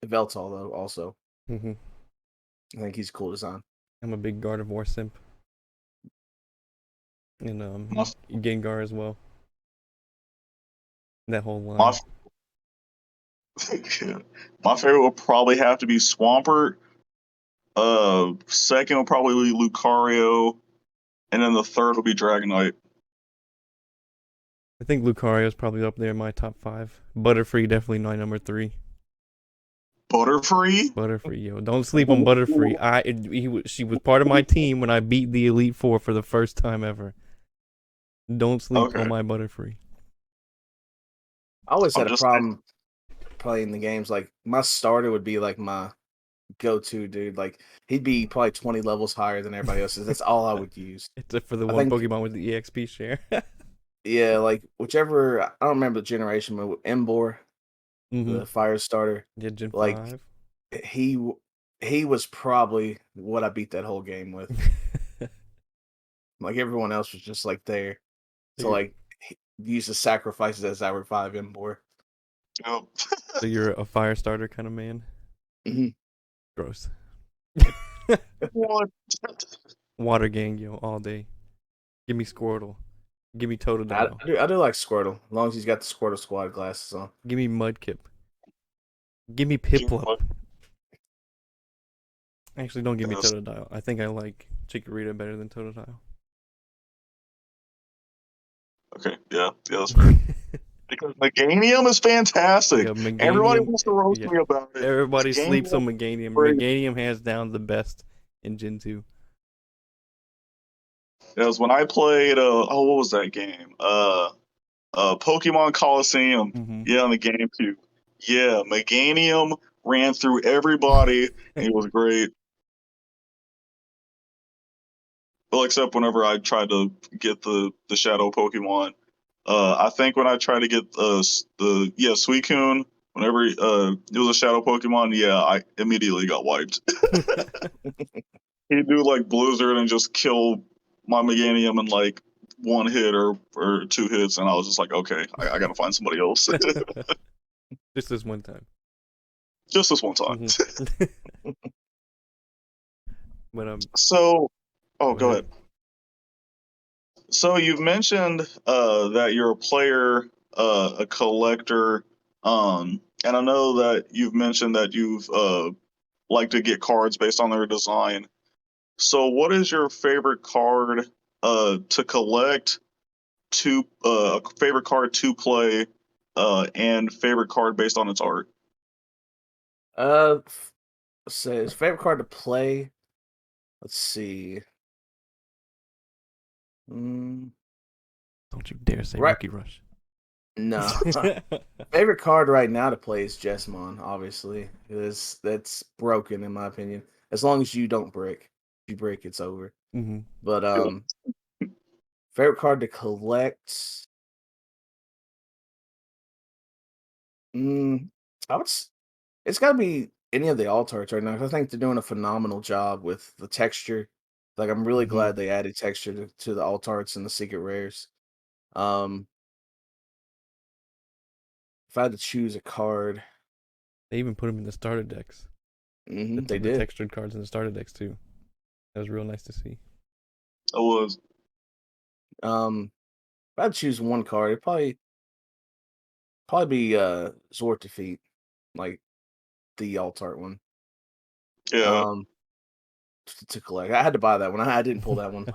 though. Also, hmm I think he's a cool design. I'm a big Gardevoir simp, and my, Gengar as well. That whole my line. my favorite would probably have to be Swampert. Second would probably be Lucario, and then the third would be Dragonite. I think Lucario is probably up there in my top 5. Butterfree definitely my number 3. Butterfree? Butterfree, yo, don't sleep on Butterfree. She was part of my team when I beat the Elite Four for the first time ever. Don't sleep Okay, on my Butterfree. I always I'm had a just problem playing the games. Like my starter would be like my go-to dude. Like he'd be probably 20 levels higher than everybody else's. That's all I would use. Except for the I one think Pokemon with the EXP share. yeah, like whichever I don't remember the generation, but Embor, Mm-hmm. the fire starter, Yeah, Gen like 5. he he was probably what I beat that whole game with. Like everyone else was just like there. So like use the sacrifices as I revive Embor. yep. So you're a fire starter kind of man? Mhm. Gross. What? Water gang, yo, all day. Give me Squirtle. Give me Totodile. I do like Squirtle, as long as he's got the Squirtle Squad glasses on. Give me Mudkip. Give me Give Piplup. what? Actually, don't give me Yes. Totodile. I think I like Chikorita better than Totodile. Okay, yeah, that's fair. Because Meganium is fantastic. Yeah, Everybody Meganium. wants to roast Yeah, me about it. everybody sleeps Meganium on is Meganium. great. Meganium hands down the best in Gen 2. Because when I played, what was that game? Pokemon Coliseum. Mm-hmm. Yeah, on the GameCube. Yeah, Meganium ran through everybody. And it was great. Well, except whenever I tried to get the Shadow Pokemon. I think when I tried to get Suicune, whenever it was a Shadow Pokemon, yeah, I immediately got wiped. He'd do like Blizzard and just kill my Meganium in like one hit or two hits, and I was just like, okay, I gotta find somebody else. Just this one time. Just this one time. Mm-hmm. But So, oh, go go ahead. ahead. So you've mentioned that you're a player, a collector, and I know that you've mentioned that you've like to get cards based on their design. So what is your favorite card to collect, to favorite card to play, and favorite card based on its art? Let's say his favorite card to play. Let's see. Mm, Don't you dare say right. Rookie Rush. No. Favorite card right now to play is Jessamon, obviously. Because that's broken in my opinion. As long as you don't break. If you break, it's over. Mm-hmm. But favorite card to collect. Mm, I would. It's got to be any of the alt arts right now. 'Cause I think they're doing a phenomenal job with the texture. Like I'm really Mm-hmm. glad they added texture to the alt arts and the secret rares. Um, if I had to choose a card, They even put him in the starter decks. They The did. textured cards in the starter decks too. That was real nice to see. It was. If I'd choose one card, it'd probably be Zord Defeat, like the alt art one. Yeah. To collect. I had to buy that one. I didn't pull that one.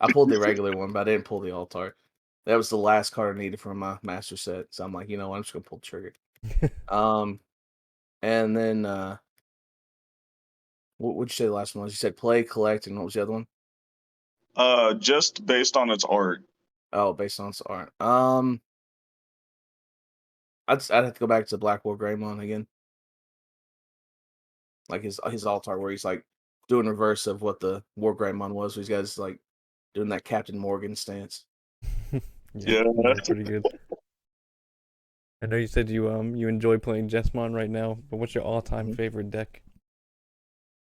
I pulled the regular one, but I didn't pull the alt art. That was the last card I needed from my master set. So I'm like, you know what, I'm just gonna pull the trigger. And then what would you say the last one was? You said play, collect, and what was the other one? Just based on its art. Oh, based on its art. I'd have to go back to Black War Greymon again. Like his alt art where he's like doing reverse of what the War Greymon was. Where he's guys like doing that Captain Morgan stance. Yeah. Those are pretty good. I know you said you enjoy playing Jesmon right now, but what's your all-time Mhm. favorite deck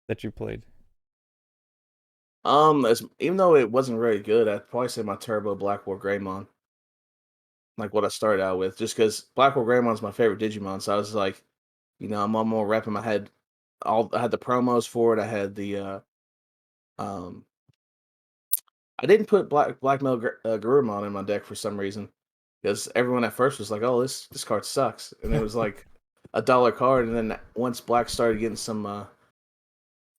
that you played? Even though it wasn't very good, I'd probably say my Turbo Black War Greymon. Like what I started out with, just because Black War Greymon's my favorite Digimon. So I was like, I'm more wrapping my head. I had the promos for it. I had the um. I didn't put Blackmail Garurumon in my deck for some reason, because everyone at first was like, "Oh, this card sucks," and it was like $1 card. And then once Black started getting some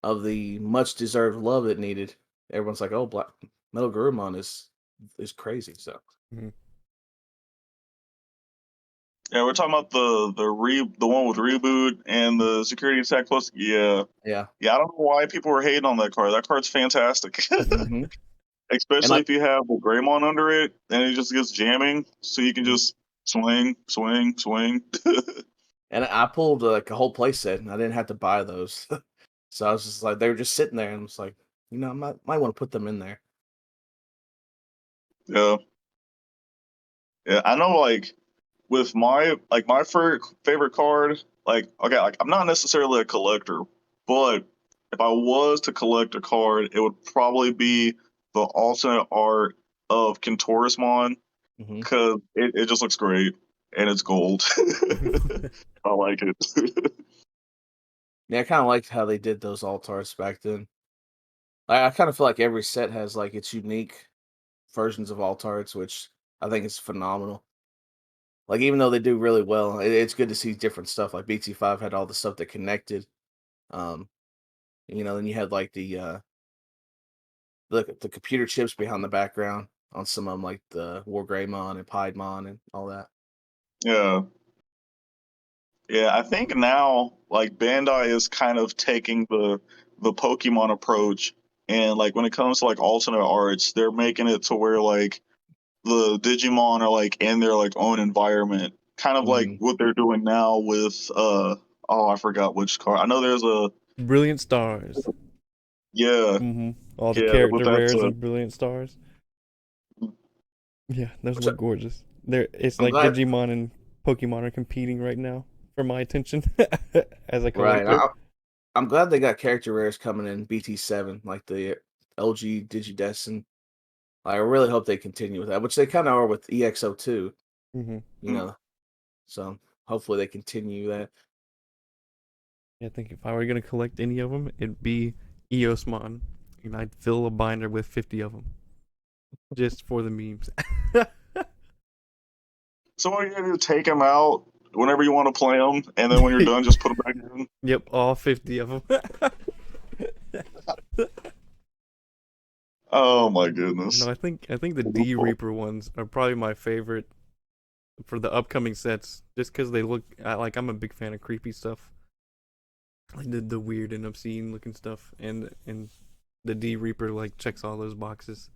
of the much deserved love it needed, everyone's like, "Oh, Black Metal Garurumon is crazy." So Mhm. Yeah, we're talking about the one with reboot and the security attack plus. Yeah, yeah. yeah. I don't know why people were hating on that card. That card's fantastic, hmm And especially like, if you have the Greymon under it and it just gets jamming, so you can Mhm. just swing, swing, swing. and I pulled like a whole playset, and I didn't have to buy those. So I was just like, they were just sitting there, and I was like, I might want to put them in there. Yeah, yeah. I know. Like with my favorite card. Like okay, like I'm not necessarily a collector, but if I was to collect a card, it would probably be the alternate art of Kentorismon hmm because it just looks great and it's gold. I like it. Yeah, I kind of liked how they did those altars back then. I kind of feel like every set has like its unique versions of altarts, which I think is phenomenal. Like even though they do really well, it's good to see different stuff. Like BT5 had all the stuff that connected. Um, then you had like the computer chips behind the background on some of them, like the War Greymon and Piedmon and all that. Yeah. Yeah, I think now like Bandai is kind of taking the Pokemon approach and like when it comes to like alternate arts, they're making it to where like the Digimon are like in their like own environment. Kind of like hmm what they're doing now with oh I forgot which card. I know there's a Brilliant Stars. yeah, All the yeah, with character that rares and Brilliant Stars. Yeah, those Which look gorgeous. It's I'm like glad, Digimon and Pokemon are competing right now for my attention as a right? collector. I'm glad they got character rares coming in BT7, like the LG Digidestin. I really hope they continue with that, which they kind of are with EXO2, hmm you know. So hopefully they continue that. Yeah, I think if I were gonna collect any of them, it'd be Eosmon, and I'd fill a binder with 50 of them just for the memes. So what are you gonna do? Take them out whenever you want to play them, and then when you're done, just put them back in. Yep, all 50 of them. Oh my No, goodness. I think the D Reaper ones are probably my favorite for the upcoming sets, just because they look like I'm a big fan of creepy stuff, like the weird and obscene looking stuff, and the D Reaper like checks all those boxes.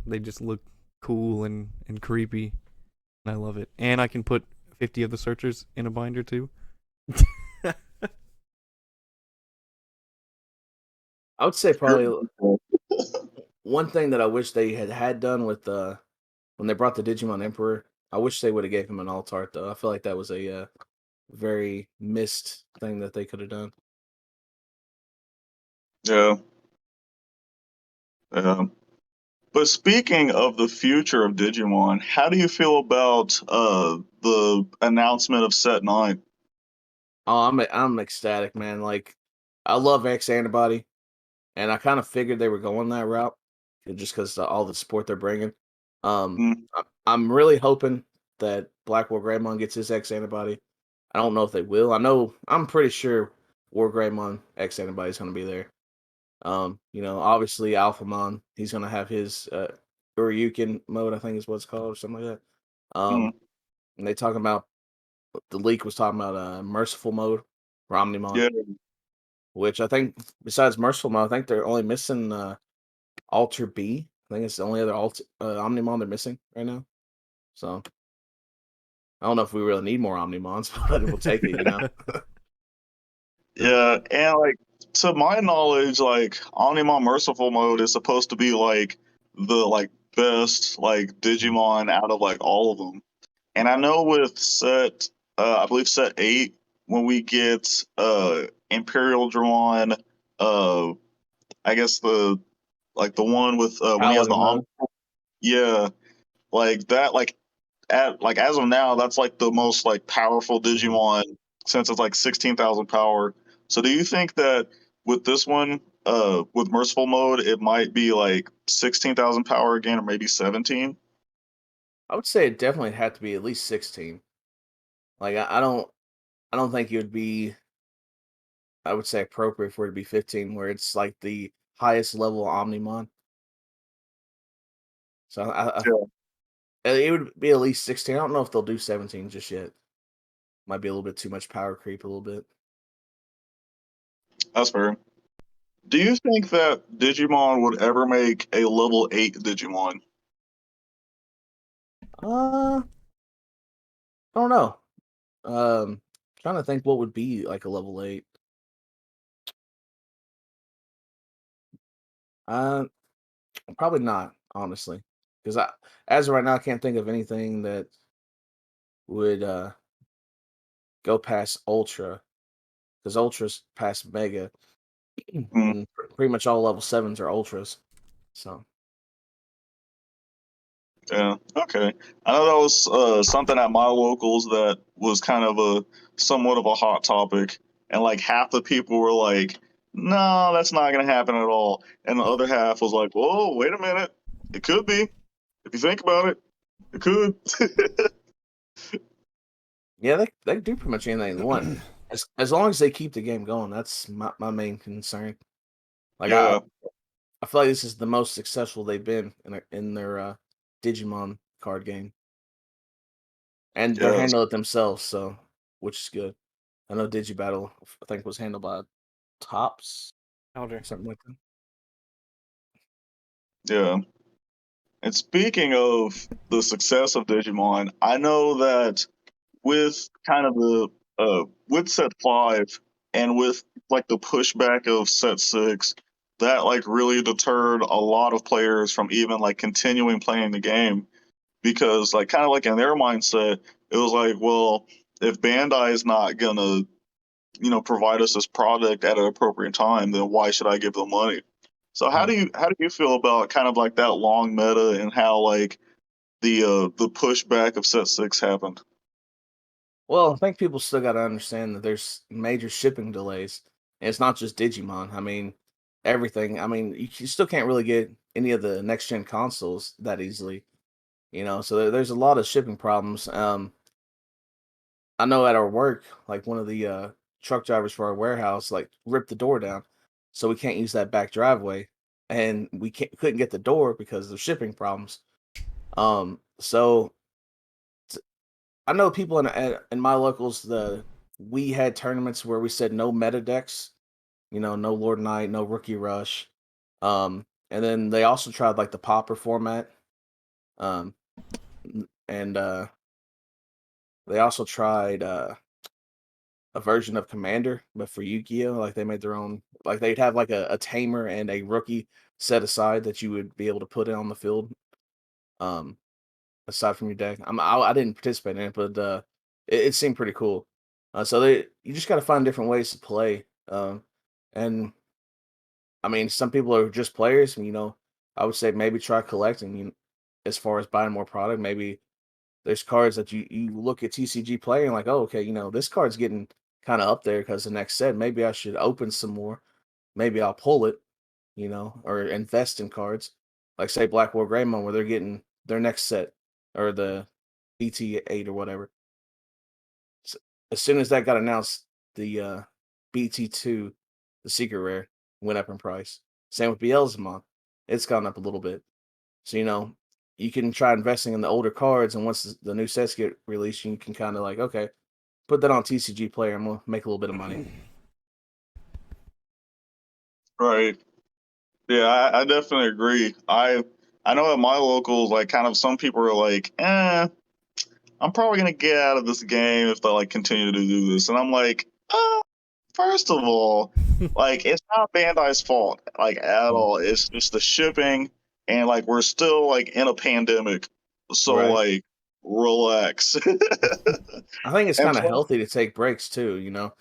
They just look cool and creepy, and I love it. And I can put 50 of the searchers in a binder too. I would say You're probably one thing that I wish they had done with when they brought the Digimon Emperor. I wish they would have gave him an alt art though. I feel like that was a very missed thing that they could have done. yeah, yeah. But speaking of the future of Digimon, how do you feel about the announcement of Set 9? Oh, I'm ecstatic, man. Like, I love X Antibody, and I kind of figured they were going that route just because all the support they're bringing. Mm, I'm really hoping that Black War Greymon gets his X Antibody. I don't know if they will. I'm pretty sure War Greymon X Antibody is going to be there. Obviously Alphamon, he's going to have his Uryukin mode, I think is what it's called, or something like that. mm, And they talking about the leak was talking about merciful mode for Omnimon, yeah, which I think besides merciful mode, I think they're only missing Alter B. I think it's the only other Omnimon they're missing right now. So I don't know if we really need more Omnimons, but we'll take it. yeah, and like to my knowledge, like Omnimon Merciful Mode is supposed to be like the like best like Digimon out of like all of them. And I know with I believe set 8, when we get Imperial Dramon, uh, I guess the one with when he has the Paladin Om, mode. yeah, like that, like at like as of now, that's like the most like powerful Digimon since it's like 16,000 power. So do you think that with this one, with Merciful Mode, it might be like 16,000 power again, or maybe 17? I would say it definitely had to be at least 16. Like I don't think it would be, I would say, appropriate for it to be 15, where it's like the highest level Omnimon. So it would be at least 16. I don't know if they'll do 17 just yet. Might be a little bit too much power creep, a little bit. That's fair. Do you think that Digimon would ever make a level 8 Digimon? I don't know. Trying to think what would be like a level 8. Uh, Probably not, honestly, because as of right now, I can't think of anything that would go past Ultra, because Ultra's past Mega, Mm, and pretty much all level 7s are Ultras. So yeah, okay. I know that was something at my locals that was kind of a somewhat of a hot topic, and like half the people were like, "No, that's not going to happen at all," and the other half was like, "Whoa, wait a minute, it could be. If you think about it, it could." yeah, they can do pretty much anything they want, as long as they keep the game going. That's my main concern. Like Yeah, I feel like this is the most successful they've been in their Digimon card game, and they're yes, handling it themselves, so which is good. I know Digibattle, I think, was handled by Tops Powder. or something like that. yeah. And speaking of the success of Digimon, I know that with kind of the with set 5 and with like the pushback of set 6, that like really deterred a lot of players from even like continuing playing the game, because like kind of like in their mindset it was like, well, if Bandai is not gonna provide us this product at an appropriate time, then why should I give them money? So Mhm. how do you feel about kind of like that long meta, and how like the pushback of set 6 happened? Well, I think people still got to understand that there's major shipping delays, and it's not just Digimon. I mean, everything. I mean, you still can't really get any of the next gen consoles that easily. So there's a lot of shipping problems. I know at our work, like one of the truck drivers for our warehouse, like ripped the door down, so we can't use that back driveway, and we couldn't get the door because of shipping problems. So I know people in my locals. We had tournaments where we said no meta decks, no Lord Knight, no Rookie Rush, and then they also tried like the Popper format, um, and they also tried a version of Commander, but for Yugioh, like they made their own. Like they'd have like a tamer and a rookie set aside that you would be able to put in on the field. Um, Aside from your deck, I didn't participate in it, but it seemed pretty cool. So you just got to find different ways to play. And I mean, some people are just players. I would say maybe try collecting. As far as buying more product, maybe there's cards that you look at TCG play and like, oh, okay, this card's getting kind of up there because the next set, maybe I should open some more. Maybe I'll pull it, or invest in cards. Like say Black War Greymon, where they're getting their next set or the BT8 or whatever. So as soon as that got announced, the BT2, the secret rare, went up in price. Same with Beelzemon. It's gone up a little bit. So, you can try investing in the older cards, and once the new sets get released, you can kind of like, okay, put that on TCG Player, I'm gonna make a little bit of money. Right. Yeah, I definitely agree. I know at my locals, like, kind of some people are like, I'm probably gonna get out of this game if they like continue to do this, and I'm like, first of all, like it's not Bandai's fault, like at all. It's just the shipping, and like we're still like in a pandemic, so Right. like relax. I think it's And kind of plus, healthy to take breaks too,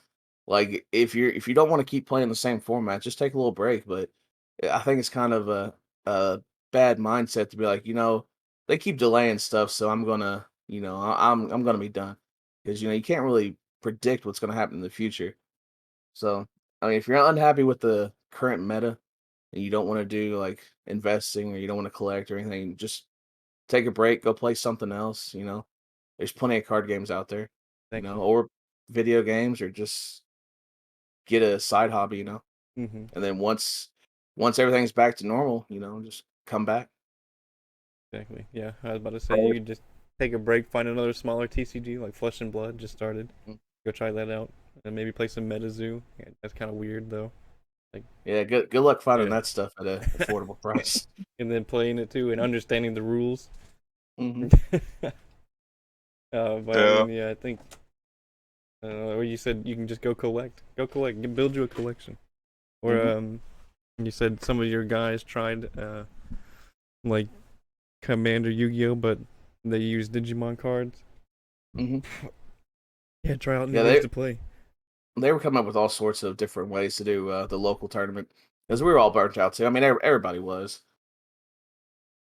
Like if you don't want to keep playing the same format, just take a little break. But I think it's kind of a bad mindset to be like, they keep delaying stuff, so I'm gonna, I'm gonna be done because you can't really predict what's gonna happen in the future. So I mean, if you're unhappy with the current meta and you don't want to do like investing or you don't want to collect or anything, just take a break, go play something else. There's plenty of card games out there, Thank you. or video games, or just get a side hobby, Mm-hmm. and then once everything's back to normal, just come back. Exactly. Yeah, I was about to say you could just take a break, find another smaller TCG like Flesh and Blood just started. Mm. Go try that out, and maybe play some MetaZoo. Yeah, that's kind of weird though. Like, Yeah, good luck finding yeah. that stuff at a affordable price. And then playing it too and understanding the rules. Hmm. But I yeah, mean, yeah, I think. Or you said you can just go collect. Go collect. Build you a collection. Or Hmm. you said some of your guys tried like Commander Yu-Gi-Oh, but they use Digimon cards. Hmm. Yeah, try out new Yeah, ways to play. they were coming up with all sorts of different ways to do the local tournament because we were all burnt out too. I mean, everybody was,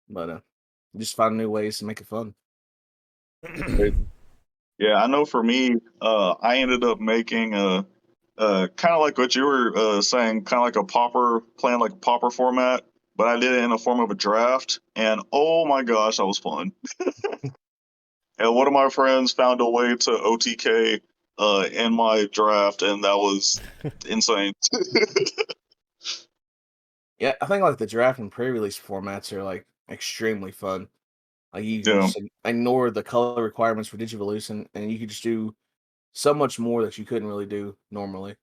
but just find new ways to make it fun. yeah. I know for me, I ended up making a kind of like what you were saying, kind of like a popper, playing like a popper format, but I did it in the form of a draft, and oh my gosh, that was fun. And one of my friends found a way to OTK in my draft, and that was insane. Yeah, I think like the draft and pre-release formats are like extremely fun. Like you can Yeah, just ignore the color requirements for Digivolution, and you can just do so much more that you couldn't really do normally.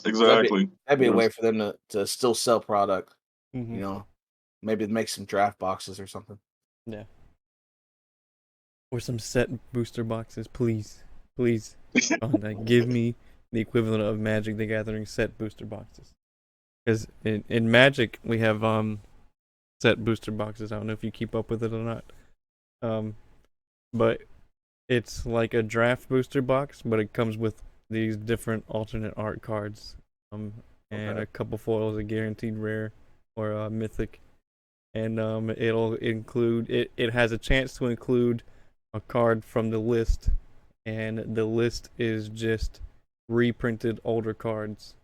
'Cause exactly. that'd be a Yes. way for them to still sell product. Mm-hmm. You know, maybe make some draft boxes or something. Yeah. Or some set booster boxes, please. Please. Give me the equivalent of Magic the Gathering set booster boxes. Because in Magic we have set booster boxes. I don't know if you keep up with it or not. Um, but it's like a draft booster box, but it comes with these different alternate art cards. Um, and Okay. a couple foils, a guaranteed rare or a mythic. And it'll include it has a chance to include a card from the list, and the list is just reprinted older cards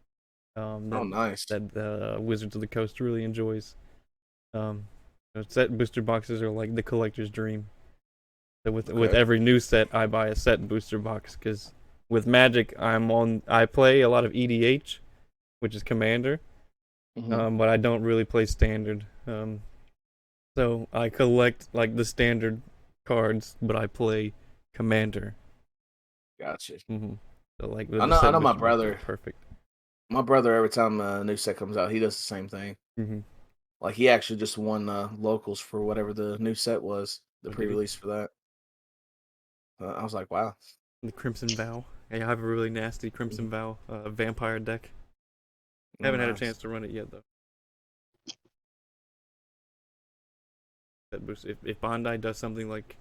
Oh, that nice. the Wizards of the Coast really enjoys. Um, set booster boxes are like the collector's dream. So with Okay. every new set, I buy a set booster box because with Magic, I play a lot of EDH, which is Commander, Hmm. but I don't really play Standard. So I collect like the standard cards, but I play Commander. Gotcha. Mm-hmm. So like I the know. I set know my booster boxes are brother. perfect. My brother, every time a new set comes out, he does the same thing. Mm-hmm. Like he actually just won locals for whatever the new set was, the Oh, did he? pre-release for that. I was like, wow. The Crimson Vow. I have a really nasty Crimson Mhm. Vow vampire deck. Oh, Haven't had a nice. chance to run it yet though. Set boost. If Bandai does something like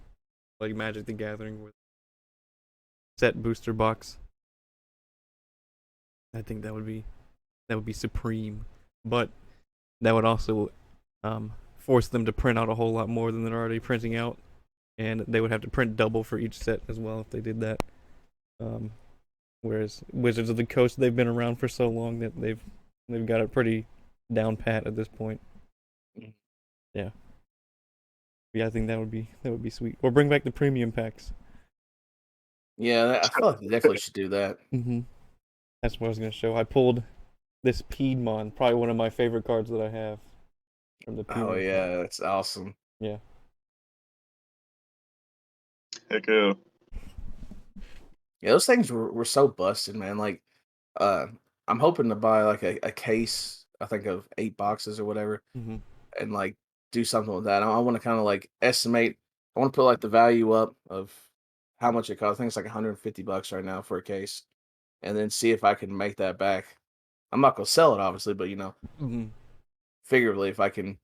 Magic the Gathering with set booster box, I think that would be supreme. But that would also force them to print out a whole lot more than they're already printing out, and they would have to print double for each set as well if they did that. Um, whereas Wizards of the Coast, they've been around for so long that they've got it pretty down pat at this point. Yeah. Yeah, I think that would be sweet. Or bring back the premium packs. Yeah, I feel like they definitely should do that. Mm-hmm. That's what I was gonna show. I pulled this Piedmon, probably one of my favorite cards that I have from the Oh premium pack. yeah, that's awesome. Yeah. Heck yeah. Yeah, those things were so busted, man. Like, uh, I'm hoping to buy like a case. I think of 8 boxes or whatever, Mm-hmm. and like do something with that. I want to kind of like estimate. I want to put like the value up of how much it costs. I think it's like $150 right now for a case, and then see if I can make that back. I'm not gonna sell it, obviously, but Mm-hmm. figuratively, if I can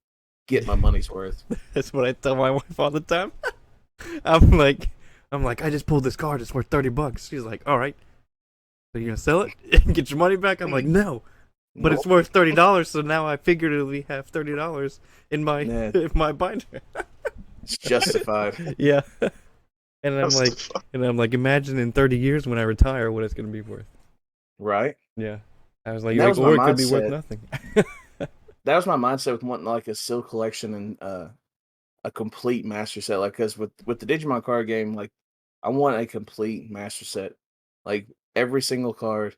get my money's worth. That's what I tell my wife all the time. I'm like, I just pulled this card. It's worth $30. She's like, all right. So you're gonna sell it and get your money back? I'm like, no, but it's Nope. worth $30. So now I figuratively have $30 in my Nah, in my binder. it's justified, Yeah. And I'm That's like, imagine in 30 years when I retire, what it's gonna be worth. right? Yeah. I was like, And that was my or it could be worth mindset. nothing. That was my mindset with wanting like a seal collection and a complete master set. Like, because with the Digimon card game, like I want a complete master set, like every single card,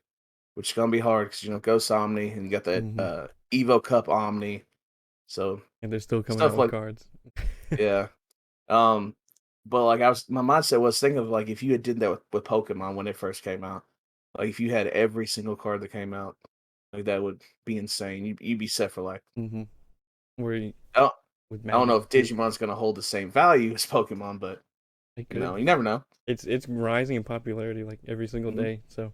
which is gonna be hard because Ghost Omni and you got that Hmm. Evo Cup Omni, so And they're still coming out stuff with like cards. yeah. Um, but like my mindset was thinking of like if you had did that with Pokemon when it first came out, like if you had every single card that came out, like that would be insane. You'd be set for life. Mm-hmm. Where you, I don't, with I don't know Magic if too. Digimon's gonna hold the same value as Pokemon, but It could. you never know. It's rising in popularity like every single Mhm. day. So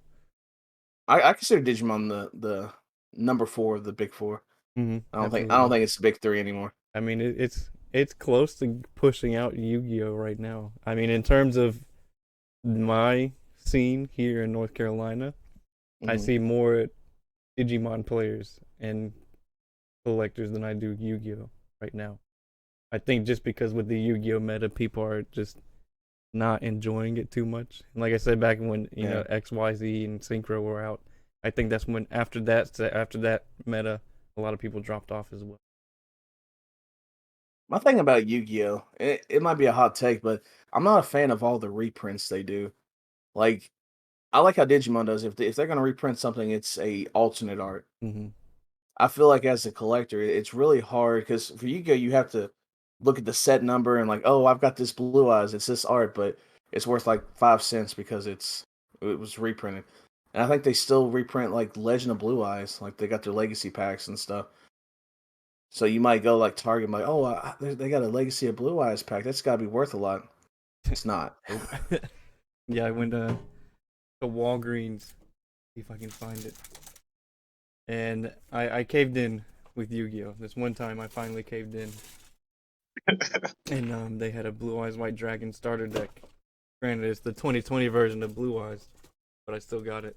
I consider Digimon the number four of the big four. I don't absolutely. think it's the big three anymore. I mean, it's close to pushing out Yu-Gi-Oh right now. I mean, in terms of my scene here in North Carolina, I Hmm. see more Digimon players and collectors than I do Yu-Gi-Oh right now. I think just because with the Yu-Gi-Oh meta, people are just not enjoying it too much. And like I said back when Yeah. XYZ and Synchro were out, I think that's when after that meta, a lot of people dropped off as well. My thing about Yu-Gi-Oh, it might be a hot take, but I'm not a fan of all the reprints they do. Like I like how Digimon does. If they're gonna reprint something, it's a alternate art. Mm-hmm. I feel like as a collector, it's really hard because for Yu-Gi-Oh, you have to look at the set number and like, oh, I've got this Blue Eyes, it's this art, but it's worth like 5 cents because it was reprinted. And I think they still reprint like Legend of Blue Eyes, like they got their legacy packs and stuff. So you might go like Target, like, oh, they got a Legacy of Blue Eyes pack. That's got to be worth a lot. It's not. Nope. Yeah, I went to Walgreens, see if I can find it, and I caved in with Yu-Gi-Oh. This one time, I finally caved in, and they had a Blue Eyes White Dragon starter deck. Granted, it's the 2020 version of Blue Eyes, but I still got it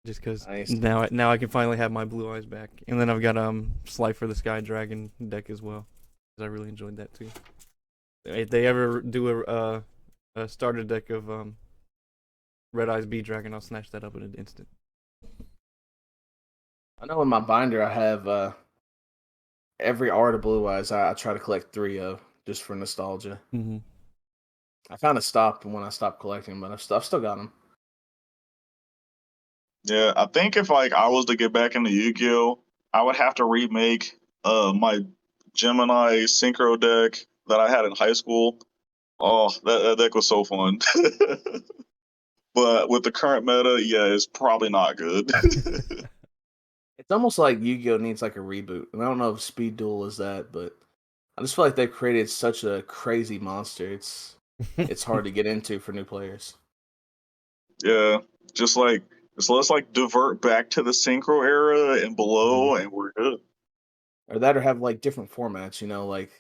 just because Nice. now I can finally have my Blue Eyes back. And then I've got Slifer the Sky Dragon deck as well, because I really enjoyed that too. If they ever do a starter deck of Red Eyes B Dragon, I'll snatch that up in an instant. I know in my binder I have every art of Blue Eyes. I try to collect 3 of just for nostalgia. Mm-hmm. I kind of stopped when I stopped collecting, but I've still got them. Yeah, I think if like I was to get back into Yu-Gi-Oh, I would have to remake my Gemini Synchro deck that I had in high school. Oh, that deck was so fun. But with the current meta, yeah, it's probably not good. It's almost like Yu-Gi-Oh needs like a reboot. And I don't know if Speed Duel is that, but I just feel like they've created such a crazy monster. It's hard to get into for new players. Yeah, just like let's like divert back to the Synchro era and Mm-hmm. below, and we're good. Or that or have like different formats, like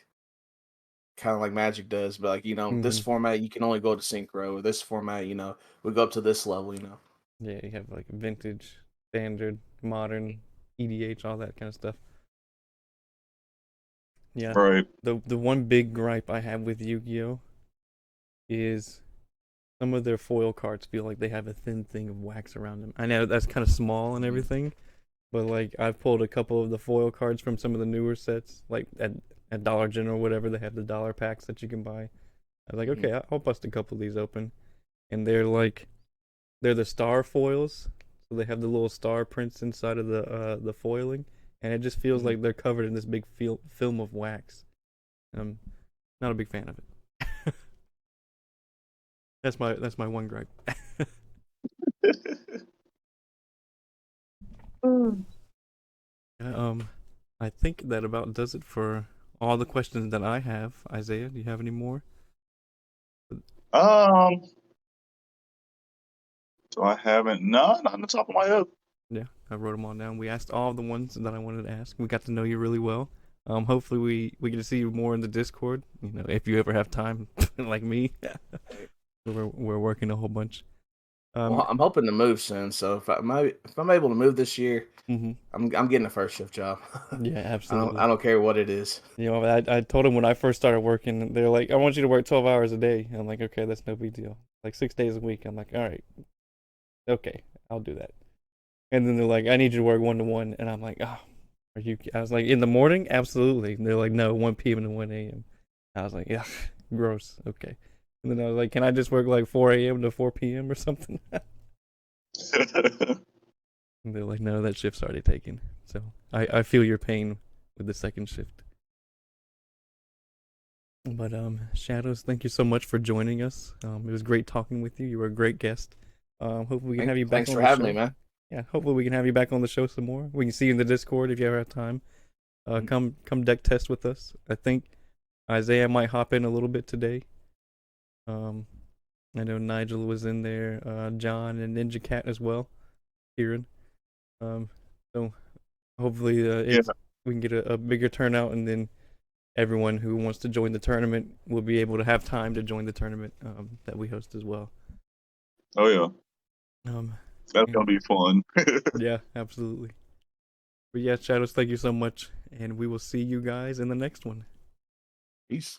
kind of like Magic does, but like, this Mm-hmm. format you can only go to Synchro, or this format, we go up to this level. Yeah, you have like vintage, standard, modern, EDH, all that kind of stuff. Yeah, Right. the one big gripe I have with Yu-Gi-Oh is some of their foil cards feel like they have a thin thing of wax around them. I know that's kind of small and everything, but like I've pulled a couple of the foil cards from some of the newer sets, like at Dollar General or whatever. They have the dollar packs that you can buy. I was like, okay, I'll bust a couple of these open, and they're the star foils, so they have the little star prints inside of the foiling, and it just feels like they're covered in this big film of wax. I'm not a big fan of it. That's my one gripe. I think that about does it for all the questions that I have. Isaiah, do you have any more? So I haven't none on the top of my head. Yeah, I wrote them all down. We asked all the ones that I wanted to ask. We got to know you really well. Hopefully we get to see you more in the Discord. You know, if you ever have time, like me. We're working a whole bunch. Well, I'm hoping to move soon, so if I'm able to move this year, Mm-hmm. I'm getting a first shift job. Yeah, absolutely. I don't care what it is. You know, I told them when I first started working, they're like, I want you to work 12 hours a day. I'm like, okay, that's no big deal. Like 6 days a week. I'm like, all right, okay, I'll do that. And then they're like, I need you to work 1-to-1, and I'm like, oh, are you? I was like, in the morning, absolutely. And they're like, no, 1 p.m. to 1 a.m. I was like, yeah, gross. Okay. And then I was like, can I just work like 4 a.m. to 4 p.m. or something? And they're like, no, that shift's already taken. So I feel your pain with the second shift. But Shadose, thank you so much for joining us. It was great talking with you. You were a great guest. Hopefully we can have you back. Thanks for having me, man. Yeah, hopefully we can have you back on the show some more. We can see you in the Discord if you ever have time. Come deck test with us. I think Isaiah might hop in a little bit today. I know Nigel was in there, John and Ninja Cat as well, Kieran. So hopefully we can get a bigger turnout, and then everyone who wants to join the tournament will be able to have time to join the tournament that we host as well. Oh yeah. That's gonna be fun. Yeah, absolutely. But yeah, Shadows, thank you so much, and we will see you guys in the next one. Peace.